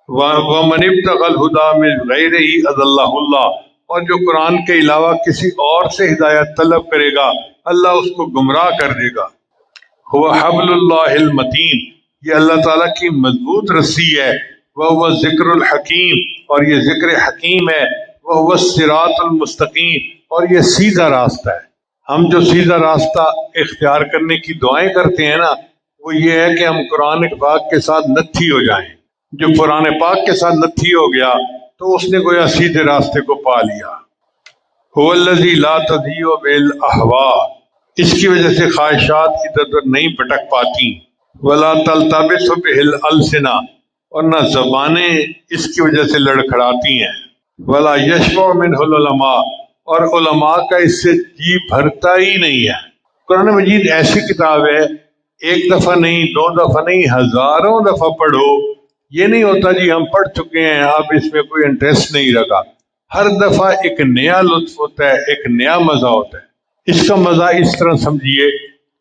وَمَنِ ابْتَغَى الْهُدَى مِنْ غَيْرِهِ أَضَلَّهُ اللَّهُ، اور جو قرآن کے علاوہ کسی اور سے ہدایت طلب کرے گا اللہ اس کو گمراہ کر دے گا۔ هُوَ حَبْلُ اللَّهِ الْمَتِينُ، یہ اللہ تعالیٰ کی مضبوط رسی ہے۔ وَهُوَ الذِّكْرُ الْحَكِيمُ، اور یہ ذکر حکیم ہے۔ وَهُوَ الصِّرَاطُ الْمُسْتَقِيمُ، اور یہ سیدھا راستہ ہے۔ ہم جو سیدھا راستہ اختیار کرنے کی دعائیں کرتے ہیں نا، وہ یہ ہے کہ ہم قرآن پاک کے ساتھ نتھی ہو جائیں۔ جو قرآن پاک کے ساتھ نتھی ہو گیا تو اس نے گویا سیدھے راستے کو پا لیا۔ هُوَ الَّذِي لَا تَضِيعُ بِالْأَهْوَاءِ، اس کی وجہ سے خواہشات ادھر ادھر نہیں بھٹک پاتی۔ وَلَا تَلْتَبِسُ بِهِ الْأَلْسِنَةُ، اور نہ زبانیں اس کی وجہ سے لڑکھڑاتی ہیں۔ وَلَا يَشْبَعُ مِنْهُ الْعُلَمَاءُ، اور علماء کا اس سے جی بھرتا ہی نہیں ہے۔ قرآن مجید ایسی کتاب ہے، ایک دفعہ نہیں، دو دفعہ نہیں، ہزاروں دفعہ پڑھو، یہ نہیں ہوتا جی ہم پڑھ چکے ہیں اب اس میں کوئی انٹرسٹ نہیں رکھا۔ ہر دفعہ ایک نیا لطف ہوتا ہے، ایک نیا مزہ ہوتا ہے۔ اس کا مزہ اس طرح سمجھیے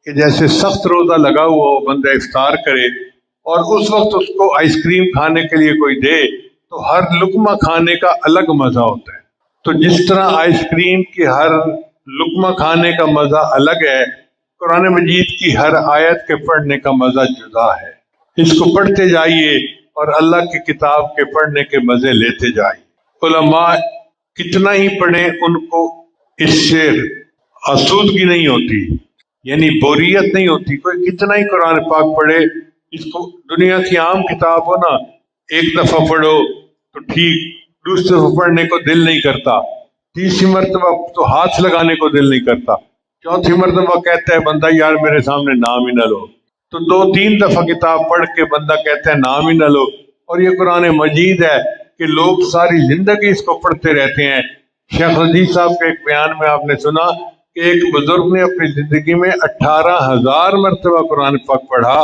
کہ جیسے سخت روزہ لگا ہوا ہو، بندہ افطار کرے اور اس وقت اس کو آئس کریم کھانے کے لیے کوئی دے تو ہر لقمہ کھانے کا الگ مزہ ہوتا ہے۔ تو جس طرح آئس کریم کی ہر لقمہ کھانے کا مزہ الگ ہے، قرآن مجید کی ہر آیت کے پڑھنے کا مزہ جدا ہے۔ اس کو پڑھتے جائیے اور اللہ کی کتاب کے پڑھنے کے مزے لیتے جائیے۔ علماء کتنا ہی پڑھیں ان کو اس سے آسودگی نہیں ہوتی، یعنی بوریت نہیں ہوتی۔ کوئی کتنا ہی قرآن پاک پڑھے، اس کو دنیا کی عام کتاب ہو نا، ایک دفعہ پڑھو تو ٹھیک، دوسرے دفعہ پڑھنے کو دل نہیں کرتا، تیسری مرتبہ تو ہاتھ لگانے کو دل نہیں کرتا، چوتھی مرتبہ کہتا ہے بندہ یار میرے سامنے نام ہی نہ لو، تو دو تین دفعہ کتاب پڑھ کے بندہ کہتا ہے نام ہی نہ لو۔ اور یہ قرآن مجید ہے کہ لوگ ساری زندگی اس کو پڑھتے رہتے ہیں۔ شیخ رضی صاحب کے ایک بیان میں آپ نے سنا کہ ایک بزرگ نے اپنی زندگی میں 18,000 مرتبہ قرآن پاک پڑھا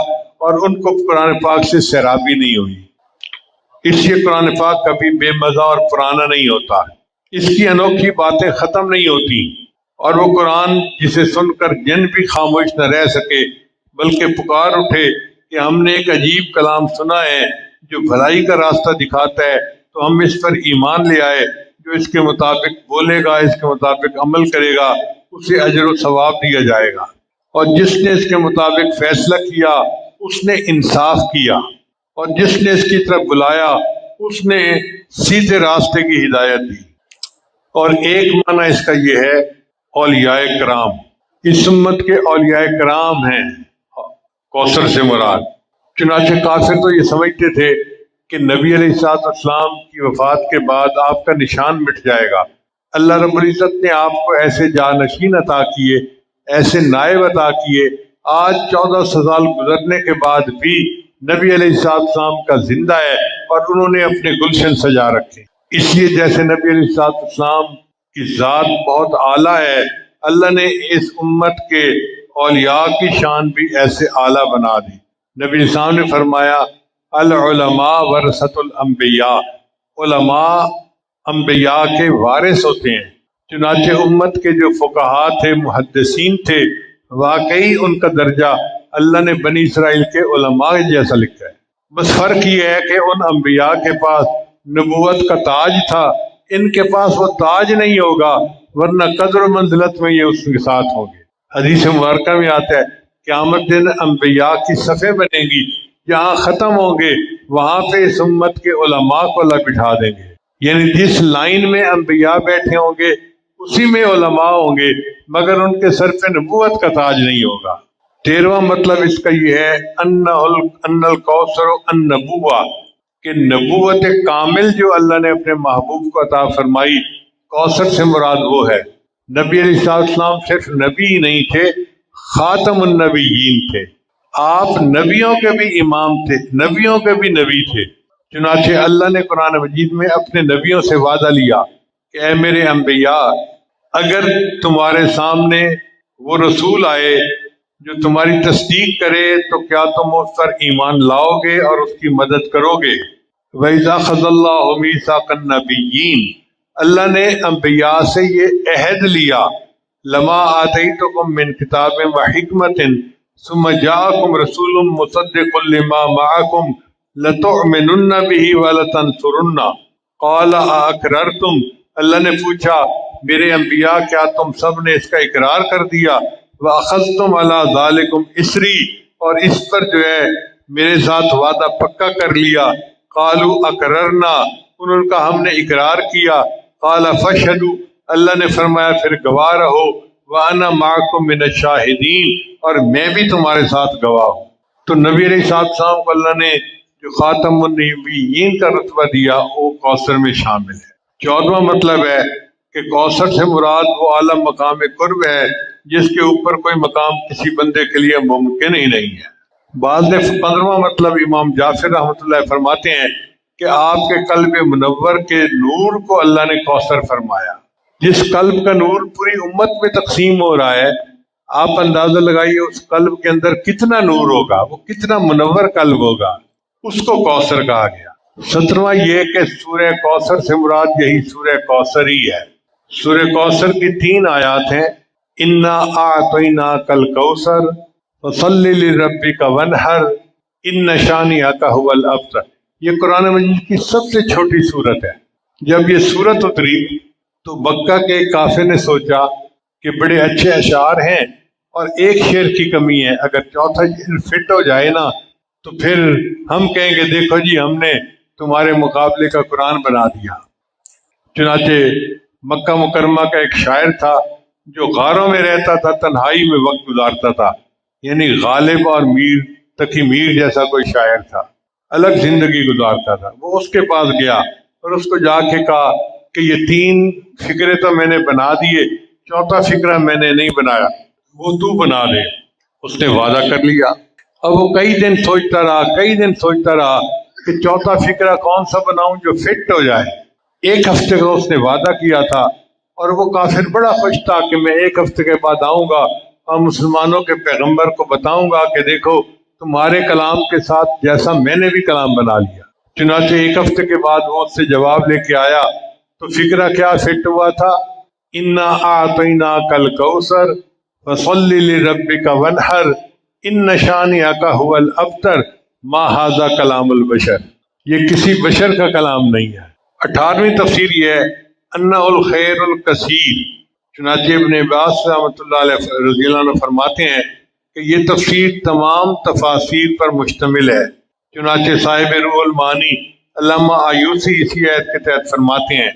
اور ان کو قرآن پاک سے سیرابی نہیں ہوئی۔ اس لیے قرآن پاک کبھی بے مزہ اور پرانا نہیں ہوتا، اس کی انوکھی باتیں ختم نہیں ہوتی، اور وہ قرآن جسے سن کر جن بھی خاموش نہ رہ سکے بلکہ پکار اٹھے کہ ہم نے ایک عجیب کلام سنا ہے جو بھلائی کا راستہ دکھاتا ہے، تو ہم اس پر ایمان لے آئے۔ جو اس کے مطابق بولے گا، اس کے مطابق عمل کرے گا، اسے اجر و ثواب دیا جائے گا، اور جس نے اس کے مطابق فیصلہ کیا اس نے انصاف کیا، اور جس نے اس کی طرف بلایا اس نے سیدھے راستے کی ہدایت دی۔ اور ایک معنی اس کا یہ ہے اولیاء کرام، اس امت کے اولیاء کرام ہیں کوثر سے مراد۔ چنانچہ کافر تو یہ سمجھتے تھے کہ نبی علیہ السلام کی وفات کے بعد آپ کا نشان مٹ جائے گا۔ اللہ رب العزت نے آپ کو ایسے جانشین عطا کیے، ایسے نائب عطا کیے، آج 1400 سال گزرنے کے بعد بھی نبی علیہ السلام کا زندہ ہے اور انہوں نے اپنے گلشن سجا رکھے۔ اس لیے جیسے نبی علیہ السلام کی ذات بہت اعلیٰ ہے، اللہ نے اس امت کے اولیاء کی شان بھی ایسے اعلیٰ بنا دی۔ نبی السلام نے فرمایا العلماء ورثۃ الانبیاء، علماء انبیاء کے وارث ہوتے ہیں۔ چنانچہ امت کے جو فقہاء تھے، محدثین تھے، واقعی ان کا درجہ اللہ نے بنی اسرائیل کے علماء جیسا لکھا ہے۔ بس فرق یہ ہے کہ ان انبیاء کے پاس نبوت کا تاج تھا، ان کے پاس وہ تاج نہیں ہوگا، ورنہ قدر و منزلت میں یہ اس کے ساتھ ہوں گے۔ حدیث مبارکہ میں آتا ہے قیامت دن انبیاء کی صفیں بنیں گی، جہاں ختم ہوں گے وہاں پہ اس امت کے علماء کو اللہ بٹھا دیں گے، یعنی جس لائن میں انبیاء بیٹھے ہوں گے اسی میں علماء ہوں گے، مگر ان کے سر پہ نبوت کا تاج نہیں ہوگا۔ 13واں مطلب اس کا یہ ہے ان الکوثر النبوہ، کہ نبوت کامل جو اللہ نے اپنے محبوب کو عطا فرمائی، کوثر سے مراد وہ ہے۔ نبی علیہ السلام صرف نبی ہی نہیں تھے، خاتم النبیین تھے، آپ نبیوں کے بھی امام تھے، نبیوں کے بھی نبی تھے۔ چنانچہ اللہ نے قرآن مجید میں اپنے نبیوں سے وعدہ لیا کہ اے میرے انبیاء، اگر تمہارے سامنے وہ رسول آئے جو تمہاری تصدیق کرے تو کیا تم اس پر ایمان لاؤ گے اور اس کی مدد کرو گے؟ وَإِذَا أَخَذَ اللَّهُ مِيثَاقَ النَّبِيِّينَ، اللہ نے انبیاء سے یہ عہد لیا، لما آتیتکم من کتاب و حکمت ثم جاءکم رسول مصدق لما معکم لتؤمنن به ولتنصرن قال اقررتم، اللہ نے پوچھا میرے انبیاء کیا تم سب نے اس کا اقرار کر دیا؟ وَأَخَذْتُمْ عَلَىٰ ذَلِكُمْ إِسْرِي، اور اس پر جو ہے میرے ساتھ وعدہ پکا کر لیا۔ قالوا اقررنا، انہوں نے کہا ہم نے اقرار کیا۔ قال فاشهدوا، اللہ نے فرمایا پھر گواہ رہو۔ وَأَنَا مَعَكُمْ مِنَ الشَّاهِدِينَ، اور میں بھی تمہارے ساتھ گواہ ہوں۔ تو نبی علیہ السلام کو اللہ نے جو خاتم النبیین کا رتبہ دیا وہ کوثر میں شامل ہے۔ 14واں مطلب ہے کہ کوثر سے مراد وہ اعلیٰ مقام قرب ہے جس کے اوپر کوئی مقام کسی بندے کے لیے ممکن ہی نہیں ہے۔ بعض نے 15واں مطلب امام جعفر رحمۃ اللہ فرماتے ہیں کہ آپ کے قلب منور کے نور کو اللہ نے کوثر فرمایا۔ جس قلب کا نور پوری امت میں تقسیم ہو رہا ہے، آپ اندازہ لگائیے اس قلب کے اندر کتنا نور ہوگا، وہ کتنا منور قلب ہوگا، اس کو کوثر کہا گیا۔ 17واں یہ کہ سورہ کوثر سے مراد یہی سورہ کوثر ہی ہے۔ سورہ کوثر کی 3 آیات ہیں، انا اعطیناک الکوثر فصلی لربک وانحر ان شانئک ھو الابتر۔ یہ قرآن مجید کی سب سے چھوٹی سورت ہے۔ جب یہ سورت اتری تو مکہ کے کافر نے سوچا کہ بڑے اچھے اشعار ہیں اور ایک شعر کی کمی ہے، اگر چوتھا شعر فٹ ہو جائے نا تو پھر ہم کہیں گے دیکھو جی ہم نے تمہارے مقابلے کا قرآن بنا دیا۔ چنانچہ مکہ مکرمہ کا ایک شاعر تھا جو غاروں میں رہتا تھا، تنہائی میں وقت گزارتا تھا، یعنی غالب اور میر تقی میر جیسا کوئی شاعر تھا، الگ زندگی گزارتا تھا۔ وہ اس کے پاس گیا اور اس کو جا کے کہا کہ یہ 3 فقرے تو میں نے بنا دیے، چوتھا فقرہ میں نے نہیں بنایا، وہ تو بنا دے۔ اس نے وعدہ کر لیا۔ اب وہ کئی دن سوچتا رہا کہ چوتھا فقرہ کون سا بناؤں جو فٹ ہو جائے۔ 1 ہفتے کا اس نے وعدہ کیا تھا اور وہ کافر بڑا خوش تھا کہ میں 1 ہفتے کے بعد آؤں گا اور مسلمانوں کے پیغمبر کو بتاؤں گا کہ دیکھو تمہارے کلام کے ساتھ جیسا میں نے بھی کلام بنا لیا۔ چنانچہ 1 ہفتے کے بعد وہ اس سے جواب لے کے آیا تو فقرہ کیا فٹ ہوا تھا، انا اعطیناک الکوثر فصلی لربک وانحر ان شانئک ھو الابتر ما ھذا کلام البشر، یہ کسی بشر کا کلام نہیں ہے۔ 18ویں تفسیر یہ ہے انہ الخیر الکثیر۔ چنانچہ ابن عباس رحمۃ اللہ علیہ رضی اللہ عنہ فرماتے ہیں کہ یہ تفسیر تمام تفاسیر پر مشتمل ہے۔ چنانچہ صاحب روح المعانی علامہ آیوسی اسی آیت کے تحت فرماتے ہیں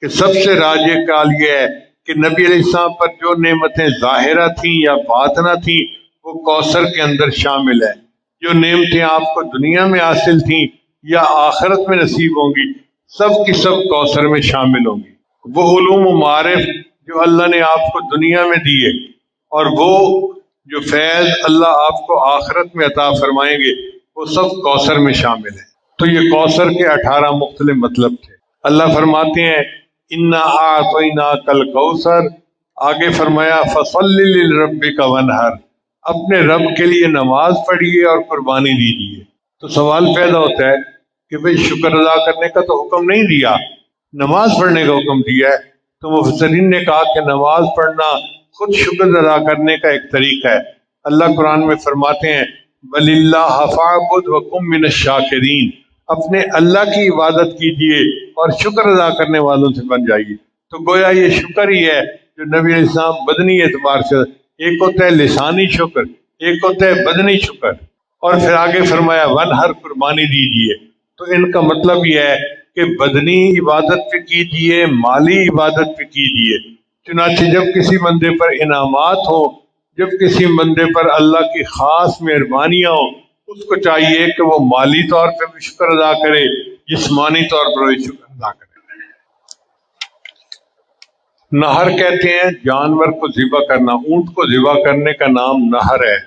کہ سب سے راجح قول یہ ہے کہ نبی علیہ السلام پر جو نعمتیں ظاہرہ تھیں یا باطنہ تھیں وہ کوثر کے اندر شامل ہے۔ جو نعمتیں آپ کو دنیا میں حاصل تھیں یا آخرت میں نصیب ہوں گی، سب کی سب کوثر میں شامل ہوں گی۔ وہ علوم و معارف جو اللہ نے آپ کو دنیا میں دیے اور وہ جو فیض اللہ آپ کو آخرت میں عطا فرمائیں گے وہ سب کوثر میں شامل ہیں۔ تو یہ کوثر کے 18 مختلف مطلب تھے۔ اللہ فرماتے ہیں انا اعطیناک الکوثر، آگے فرمایا فصلی لربک وانحر، اپنے رب کے لیے نماز پڑھیے اور قربانی دیجیے۔ تو سوال پیدا ہوتا ہے کہ بھئی شکر ادا کرنے کا تو حکم نہیں دیا، نماز پڑھنے کا حکم دیا ہے۔ تو مفسرین نے کہا کہ نماز پڑھنا خود شکر ادا کرنے کا ایک طریقہ ہے۔ اللہ قرآن میں فرماتے ہیں وَلِلَّهَ فَاعْبُدْ وَكُن مِّنَ الشَّاكِرِينَ، اپنے اللہ کی عبادت کیجیے اور شکر ادا کرنے والوں سے بن جائیے۔ تو گویا یہ شکر ہی ہے جو نبی علیہ السلام بدنی اعتبار سے، ایک ہوتا ہے لسانی شکر، ایک ہوتا ہے بدنی شکر، اور پھر آگے فرمایا وانحر، قربانی دیجیے۔ تو ان کا مطلب یہ ہے کہ بدنی عبادت پہ کیجیے، مالی عبادت پہ کیجیے۔ چنانچہ جب کسی بندے پر انعامات ہوں، جب کسی بندے پر اللہ کی خاص مہربانیاں ہوں، اس کو چاہیے کہ وہ مالی طور پہ بھی شکر ادا کرے، جسمانی طور پر بھی شکر ادا کرے۔ نہر کہتے ہیں جانور کو ذبح کرنا، اونٹ کو ذبح کرنے کا نام نہر ہے۔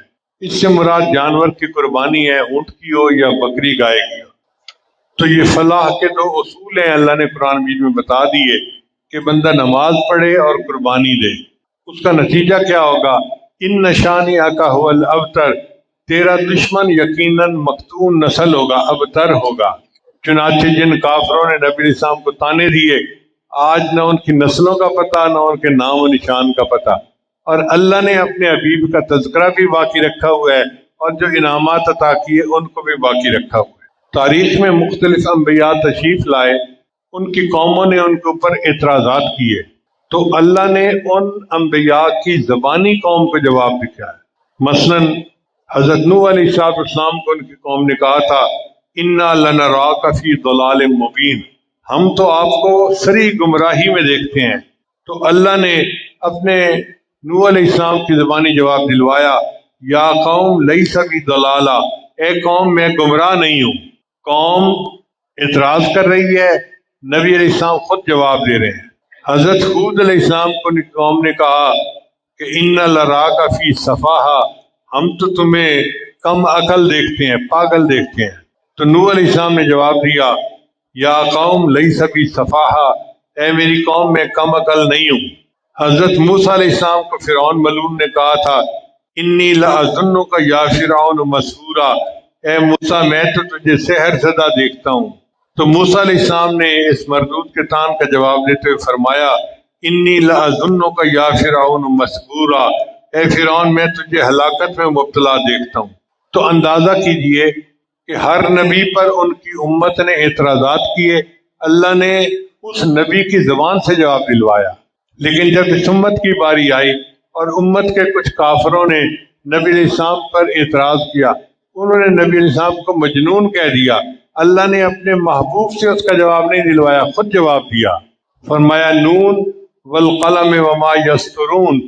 اس سے مراد جانور کی قربانی ہے، اونٹ کی ہو یا بکری گائے کی ہو۔ تو یہ فلاح کے 2 اصول ہیں اللہ نے قرآن مجید میں بتا دیے کہ بندہ نماز پڑھے اور قربانی دے۔ اس کا نتیجہ کیا ہوگا؟ ان نشانیک هو الابتر، تیرا دشمن یقیناً مقتون نسل ہوگا، ابتر ہوگا۔ چنانچہ جن کافروں نے نبی علیہ السلام کو تانے دیے، آج نہ ان کی نسلوں کا پتہ نہ ان کے نام و نشان کا پتہ، اور اللہ نے اپنے حبیب کا تذکرہ بھی باقی رکھا ہوا ہے اور جو انعامات عطا کیے ان کو بھی باقی رکھا ہوا ہے۔ تاریخ میں مختلف انبیاء تشریف لائے، ان کی قوموں نے ان کے اوپر اعتراضات کیے، تو اللہ نے ان انبیاء کی زبانی قوم کو جواب دکھایا۔ مثلا حضرت نوح علیہ السلام کو ان کی قوم نے کہا تھا انا لنراک فی ضلال مبین، ہم تو آپ کو صریح گمراہی میں دیکھتے ہیں۔ تو اللہ نے اپنے نوح علیہ السلام کی زبانی جواب دلوایا یا قوم لیس بی ضلالہ، اے قوم میں گمراہ نہیں ہوں۔ قوم اعتراض کر رہی ہے، نبی علیہ السلام خود جواب دے رہے ہیں۔ حضرت ہود علیہ السلام کو قوم نے کہا کہ ان لراک فی سفاہہ، ہم تو تمہیں کم عقل دیکھتے ہیں، پاگل دیکھتے ہیں۔ تو نوح علیہ السلام نے جواب دیا یا قوم لیس بی سفاہہ، اے میری قوم میں کم عقل نہیں ہوں۔ حضرت موسیٰ علیہ السلام کو فرعون ملعون نے کہا تھا انی لاظنک یا فرعون مسحورا، اے موسیٰ میں تو تجھے سحر زدہ دیکھتا ہوں۔ تو موسیٰ علیہ السلام نے اس مردود کے تان کا جواب دیتے ہوئے فرمایا انی لاظنک یا فرعون مسحورا، اے فرعون میں تجھے ہلاکت میں مبتلا دیکھتا ہوں۔ تو اندازہ کیجئے کہ ہر نبی پر ان کی امت نے اعتراضات کیے، اللہ نے اس نبی کی زبان سے جواب دلوایا۔ لیکن جب اس امت کی باری آئی اور امت کے کچھ کافروں نے نبی علیہ السلام پر اعتراض کیا، انہوں نے نبی علیہ السلام کو مجنون کہہ دیا، اللہ نے اپنے محبوب سے اس کا جواب نہیں دلوایا، خود جواب دیا۔ فرمایا نون والقلم وما یسطرون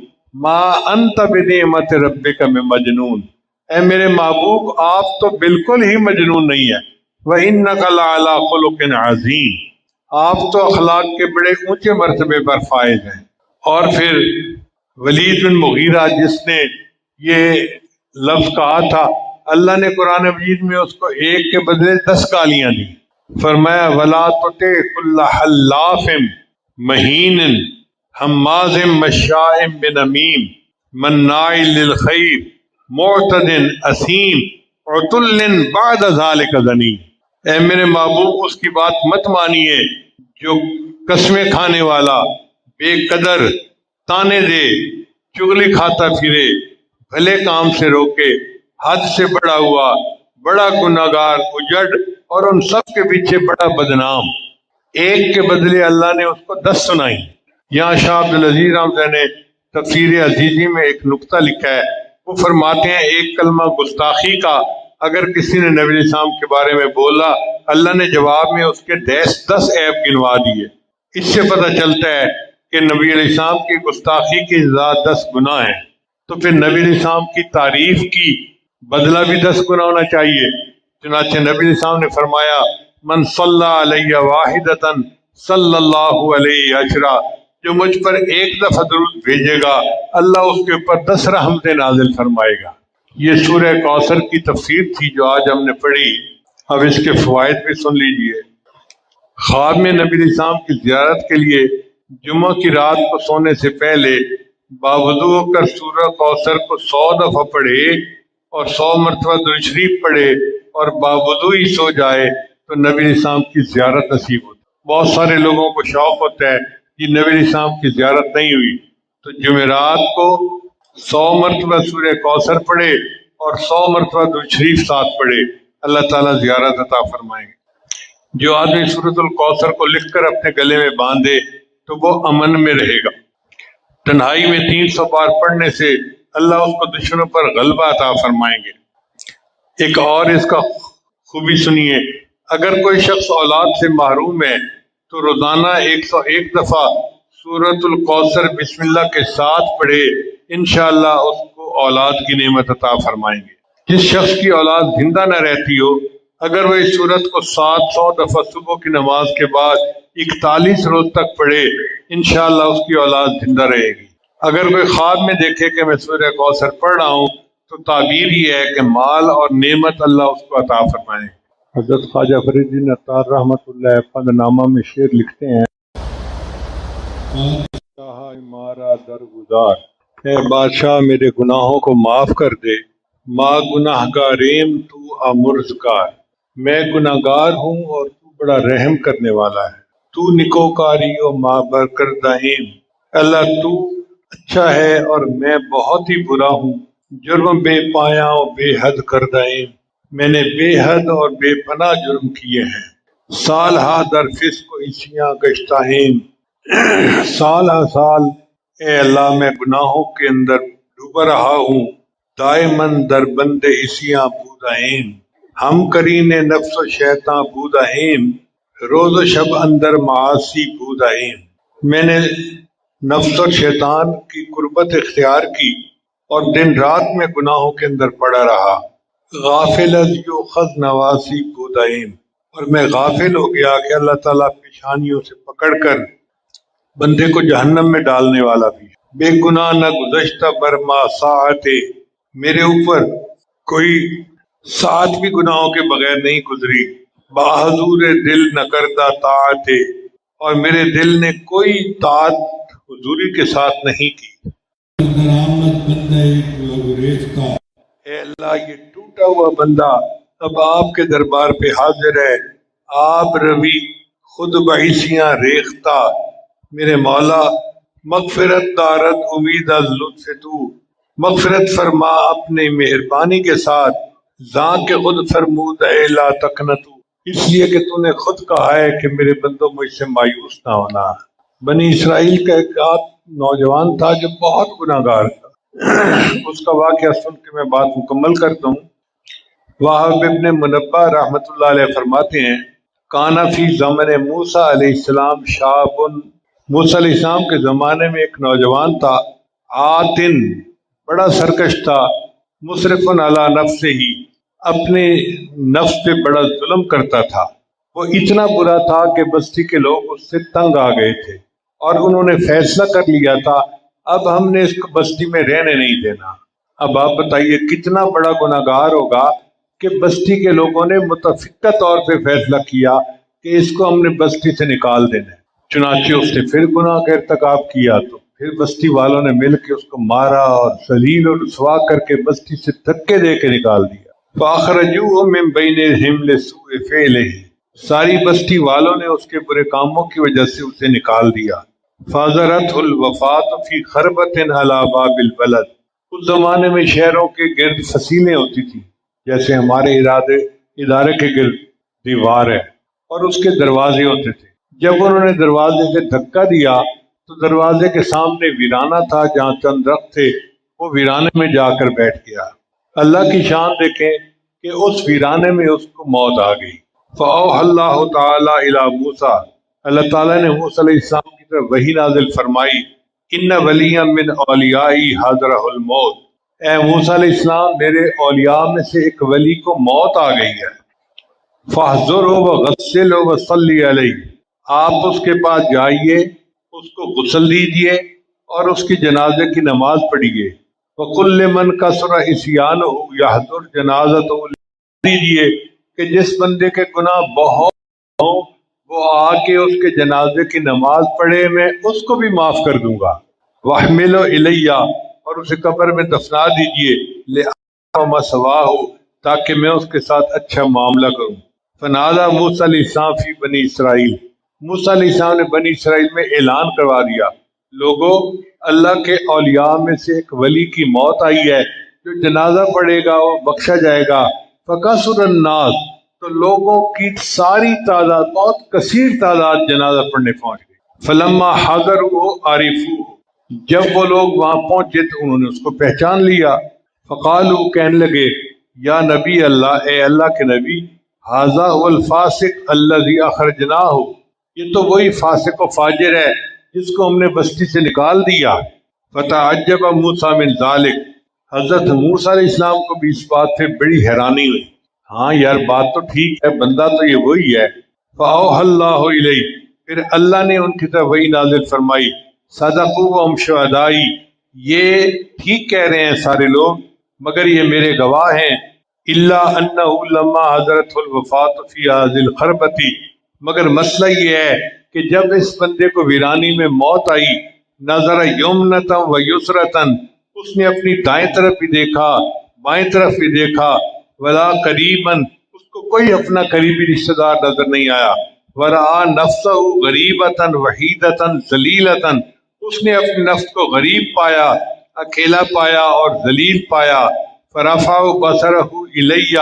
ما انت بنعمت ربک بمجنون، اے میرے محبوب آپ تو بالکل ہی مجنون نہیں ہے، وَإِنَّكَ لَعَلَىٰ خُلُقٍ عَظِيمٍ، آپ تو اخلاق کے بڑے اونچے مرتبے پر فائز ہیں۔ اور پھر ولید بن مغیرہ جس نے یہ لفظ کہا تھا، اللہ نے قرآن مجید میں اس کو ایک کے بدلے 10 گالیاں دی۔ فرمایا وَلَا تُطِعْ كُلَّ حَلَّافٍ مَّهِينٍ ہمازٍ مشاء بنمیم مناع للخیر معتد اثیم عتل بعد ذلک زنیم، اے میرے محبوب اس کی بات مت مانیے جو قسمیں کھانے والا، بے قدر، تانے دے، چغلی کھاتا پھرے، بھلے کام سے روکے، حد سے بڑا ہوا، بڑا گناہگار، اجڑ، اور ان سب کے پیچھے بڑا بدنام۔ ایک کے بدلے اللہ نے اس کو 10 سنائی۔ یہاں شاہ عبدالعزیز رحمۃ نے تفسیر عزیزی میں ایک نقطہ لکھا ہے، وہ فرماتے ہیں ایک کلمہ گستاخی کا اگر کسی نے نبی علیہ السلام کے بارے میں بولا، اللہ نے جواب میں اس کے 10 عیب گنوا دیے۔ اس سے پتہ چلتا ہے کہ نبی علیہ السلام کی گستاخی کی سزا 10 گناہ ہیں، تو پھر نبی علیہ السلام کی تعریف کی بدلہ بھی 10 گنا ہونا چاہیے۔ چنانچہ نبی علیہ السلام نے فرمایا من صلی علیہ واحدتن صلی اللہ علیہ عشرہ، جو مجھ پر ایک دفعہ درود بھیجے گا اللہ اس کے اوپر 10 رحمتیں نازل فرمائے گا۔ یہ سورہ کوثر کی تفسیر تھی جو آج ہم نے پڑھی۔ اب اس کے فوائد بھی سن لیجئے۔ خواب میں نبی علیہ السلام کی زیارت کے لیے جمعہ کی رات کو سونے سے پہلے باوضو ہو کر سورہ کوثر کو 100 دفعہ پڑھے اور 100 مرتبہ درود شریف پڑھے اور باوضو ہی سو جائے تو نبی علیہ السلام کی زیارت نصیب ہوتی۔ بہت سارے لوگوں کو شوق ہوتا ہے کہ نبی علیہ السلام کی زیارت نہیں ہوئی تو جمعرات کو 100 مرتبہ سورہ کوثر پڑھے اور 100 مرتبہ درود شریف ساتھ پڑھے، اللہ تعالیٰ زیارت عطا فرمائیں گے۔ جو آدمی سورۃ الکوثر کو لکھ کر اپنے گلے میں باندھے تو وہ امن میں رہے گا۔ تنہائی میں 300 بار پڑھنے سے اللہ اس کو دشمنوں پر غلبہ عطا فرمائیں گے۔ ایک اور اس کا خوبی سنیے، اگر کوئی شخص اولاد سے محروم ہے تو روزانہ 101 دفعہ سورۃ الکوثر بسم اللہ کے ساتھ پڑھے، انشاءاللہ اس کو اولاد کی نعمت عطا فرمائیں گے۔ جس شخص کی اولاد زندہ نہ رہتی ہو اگر وہ اس سورت کو 700 دفعہ صبح کی نماز کے بعد 41 روز تک پڑھے انشاءاللہ اس کی اولاد زندہ رہے گی۔ اگر کوئی خواب میں دیکھے کہ میں سورہ کوثر پڑھ رہا ہوں تو تعبیر یہ ہے کہ مال اور نعمت اللہ اس کو عطا فرمائے۔ حضرت خواجہ فرید الدین عطار رحمۃ اللہ پند نامہ میں شعر لکھتے ہیں، بادشاہ ہمارا درگزار، اے بادشاہ میرے گناہوں کو معاف کر دے، ما گناہ گاریم تو آمرزگار، میں گناہ گار ہوں اور تو بڑا رحم کرنے والا ہے، تو نکوکاری و ما برکردہیم، اللہ تو اچھا ہے اور میں بہت ہی برا ہوں، جرم بے پایا و بے حد کردہیم، میں نے بے حد اور بے پناہ جرم کیے ہیں، سال ہا در فسق و عصیاں گشتہیم، سال ہا سال اے اللہ میں گناہوں کے اندر ڈوبا رہا ہوں، دائماً در بند عصیاں بودہیم، ہم کرین نفس و شیطاں بودہیم، روز و شب اندر معاصی بودہیم، میں نے نفس اور شیطان کی قربت اختیار کی اور دن رات میں گناہوں کے اندر پڑا رہا، غافل از یؤخذ نواسی بودہیم، اور میں غافل ہو گیا کہ اللہ تعالیٰ پیشانیوں سے پکڑ کر بندے کو جہنم میں ڈالنے والا بھی ہے۔ بے گناہ نہ گزشتہ برما ساعت، میرے اوپر کوئی ساعت بھی گناہوں کے بغیر نہیں گزری، بحضور دل نہ کردہ طاعت، اور میرے دل نے کوئی طاعت حضوری کے ساتھ نہیں کی۔ اے اللہ یہ ٹوٹا ہوا بندہ اب آپ کے دربار پہ حاضر ہے، آپ روی خود بعیسیاں ریختہ، میرے مولا مغفرت دارد امید از لطف تو، مغفرت فرما اپنے مہربانی کے ساتھ، ذاں کے خود فرمود اے لا تقنطو، اس لیے کہ تو نے خود کہا ہے کہ میرے بندوں مجھ سے مایوس نہ ہونا۔ بنی اسرائیل کا ایک نوجوان تھا جو بہت گناہ گار تھا، اس کا واقعہ سن کے میں بات مکمل کرتا ہوں۔ وہب ابن منبہ رحمۃ اللہ علیہ فرماتے ہیں، کانا فی زمن موسیٰ علیہ السلام شاب، موسیٰ علیہ السلام کے زمانے میں ایک نوجوان تھا، آتن بڑا سرکش تھا، مصرف علی نفسہ ہی اپنے نفس پہ بڑا ظلم کرتا تھا، وہ اتنا برا تھا کہ بستی کے لوگ اس سے تنگ آ گئے تھے اور انہوں نے فیصلہ کر لیا تھا اب ہم نے اس کو بستی میں رہنے نہیں دینا۔ اب آپ بتائیے کتنا بڑا گناہ گار ہوگا کہ بستی کے لوگوں نے متفقہ طور پہ فیصلہ کیا کہ اس کو ہم نے بستی سے نکال دینا ہے۔ چنانچہ اس نے پھر گناہ کا ارتکاب کیا تو پھر بستی والوں نے مل کے اس کو مارا اور ذلیل اور رسوا کر کے بستی سے دھکے دے کے نکال دیا۔ فَأَخْرَجُوهُ مِن بَيْنِهِمْ لِسُوءِ فِعْلِهِ، ساری بستی والوں نے اس کے برے کاموں کی وجہ سے اسے نکال دیا۔ فَحَضَرَتْهُ الْوَفَاةُ فِي خَرْبَةٍ عَلَى بَابِ الْبَلَدِ، اس زمانے میں شہروں کے گرد فصیلیں ہوتی تھیں جیسے ہمارے ادارے کے گرد دیوار ہے اور اس کے دروازے ہوتے تھے۔ جب انہوں نے دروازے سے دھکا دیا تو دروازے کے سامنے ویرانہ تھا جہاں چند درخت تھے، وہ ویرانے میں جا کر بیٹھ گیا۔ اللہ کی شان دیکھیں کہ اس ویرانے میں اس کو موت آ گئی۔ فَأَوْحَى اللَّهُ تَعَالَى إِلَى مُوسَىٰ، اللہ تعالیٰ نے موسیٰ علیہ السلام کی طرف وحی نازل فرمائی، إِنَّ وَلِيًّا مِّنْ أَوْلِيَائِي حَضَرَهُ الْمَوْتُ، اے موسیٰ علیہ السلام میرے اولیاء میں سے ایک ولی کو موت آ گئی ہے۔ فاحذروا وغسلوا وصلی علیہ، آپ اس کے پاس جائیے، اس کو غسل دیجیے اور اس کی جنازے کی نماز پڑھیے۔ وَقُلْ لِمَنْ كَثُرَ عِصْيَانُهُ يَحْضُرْ جَنَازَتَهُ، دیجیے کہ جس بندے کے گناہ بہت ہوں وہ آ کے اس کے جنازے کی نماز پڑھے، میں اس کو بھی معاف کر دوں گا۔ وَاحْمِلُوا إِلَيَّ، اور اسے قبر میں دفنا دیجیے، لِأَعْلَمَ مَثْوَاهُ، تاکہ میں اس کے ساتھ اچھا معاملہ کروں۔ فنادى موسیٰ علیہ السلام فی بنی اسرائیل، موسیٰ علیہ السلام نے بنی اسرائیل میں اعلان کروا دیا، لوگوں اللہ کے اولیاء میں سے ایک ولی کی موت آئی ہے، جو جنازہ پڑھے گا وہ بخشا جائے گا۔ فکثر الناس، تو لوگوں کی ساری تعداد، بہت کثیر تعداد جنازہ پڑھنے پہنچ گئی۔ فلما حضروا عرفوه، جب وہ لوگ وہاں پہنچے تو انہوں نے اس کو پہچان لیا۔ فقالوا، کہنے لگے، یا نبی اللہ، اے اللہ کے نبی، ھذا هو الفاسق الذی اخرجناہ، یہ تو وہی فاسق و فاجر ہے جس کو ہم نے بستی سے نکال دیا۔ فتعجب موسیٰ من ذلک، حضرت موسیٰ علیہ السلام کو بھی اس بات سے بڑی حیرانی ہوئی، ہاں یار بات تو ٹھیک ہے، بندہ تو یہ وہی ہے۔ فاوحى اللہ الیہ، پھر اللہ نے ان کی طرف وحی نازل فرمائی، صدقوا وهم شہدائی، یہ ٹھیک کہہ رہے ہیں سارے لوگ مگر یہ میرے گواہ ہیں۔ الا انہ لما حضرت الوفات فی هذه الخربۃ، مگر مسئلہ یہ ہے کہ جب اس بندے کو ویرانی میں موت آئی، نظر یمنۃ و یسرۃ، اس نے اپنی دائیں طرف بھی دیکھا بائیں طرف بھی دیکھا، ولا قریبا، اس کو کوئی اپنا قریبی رشتہ دار نظر نہیں آیا، ورآ نفسہ غریبۃ وحیدۃ ذلیلۃ، اس نے اپنے نفس کو غریب پایا، اکیلا پایا اور ذلیل پایا۔ فرفع بصرہ الیہ،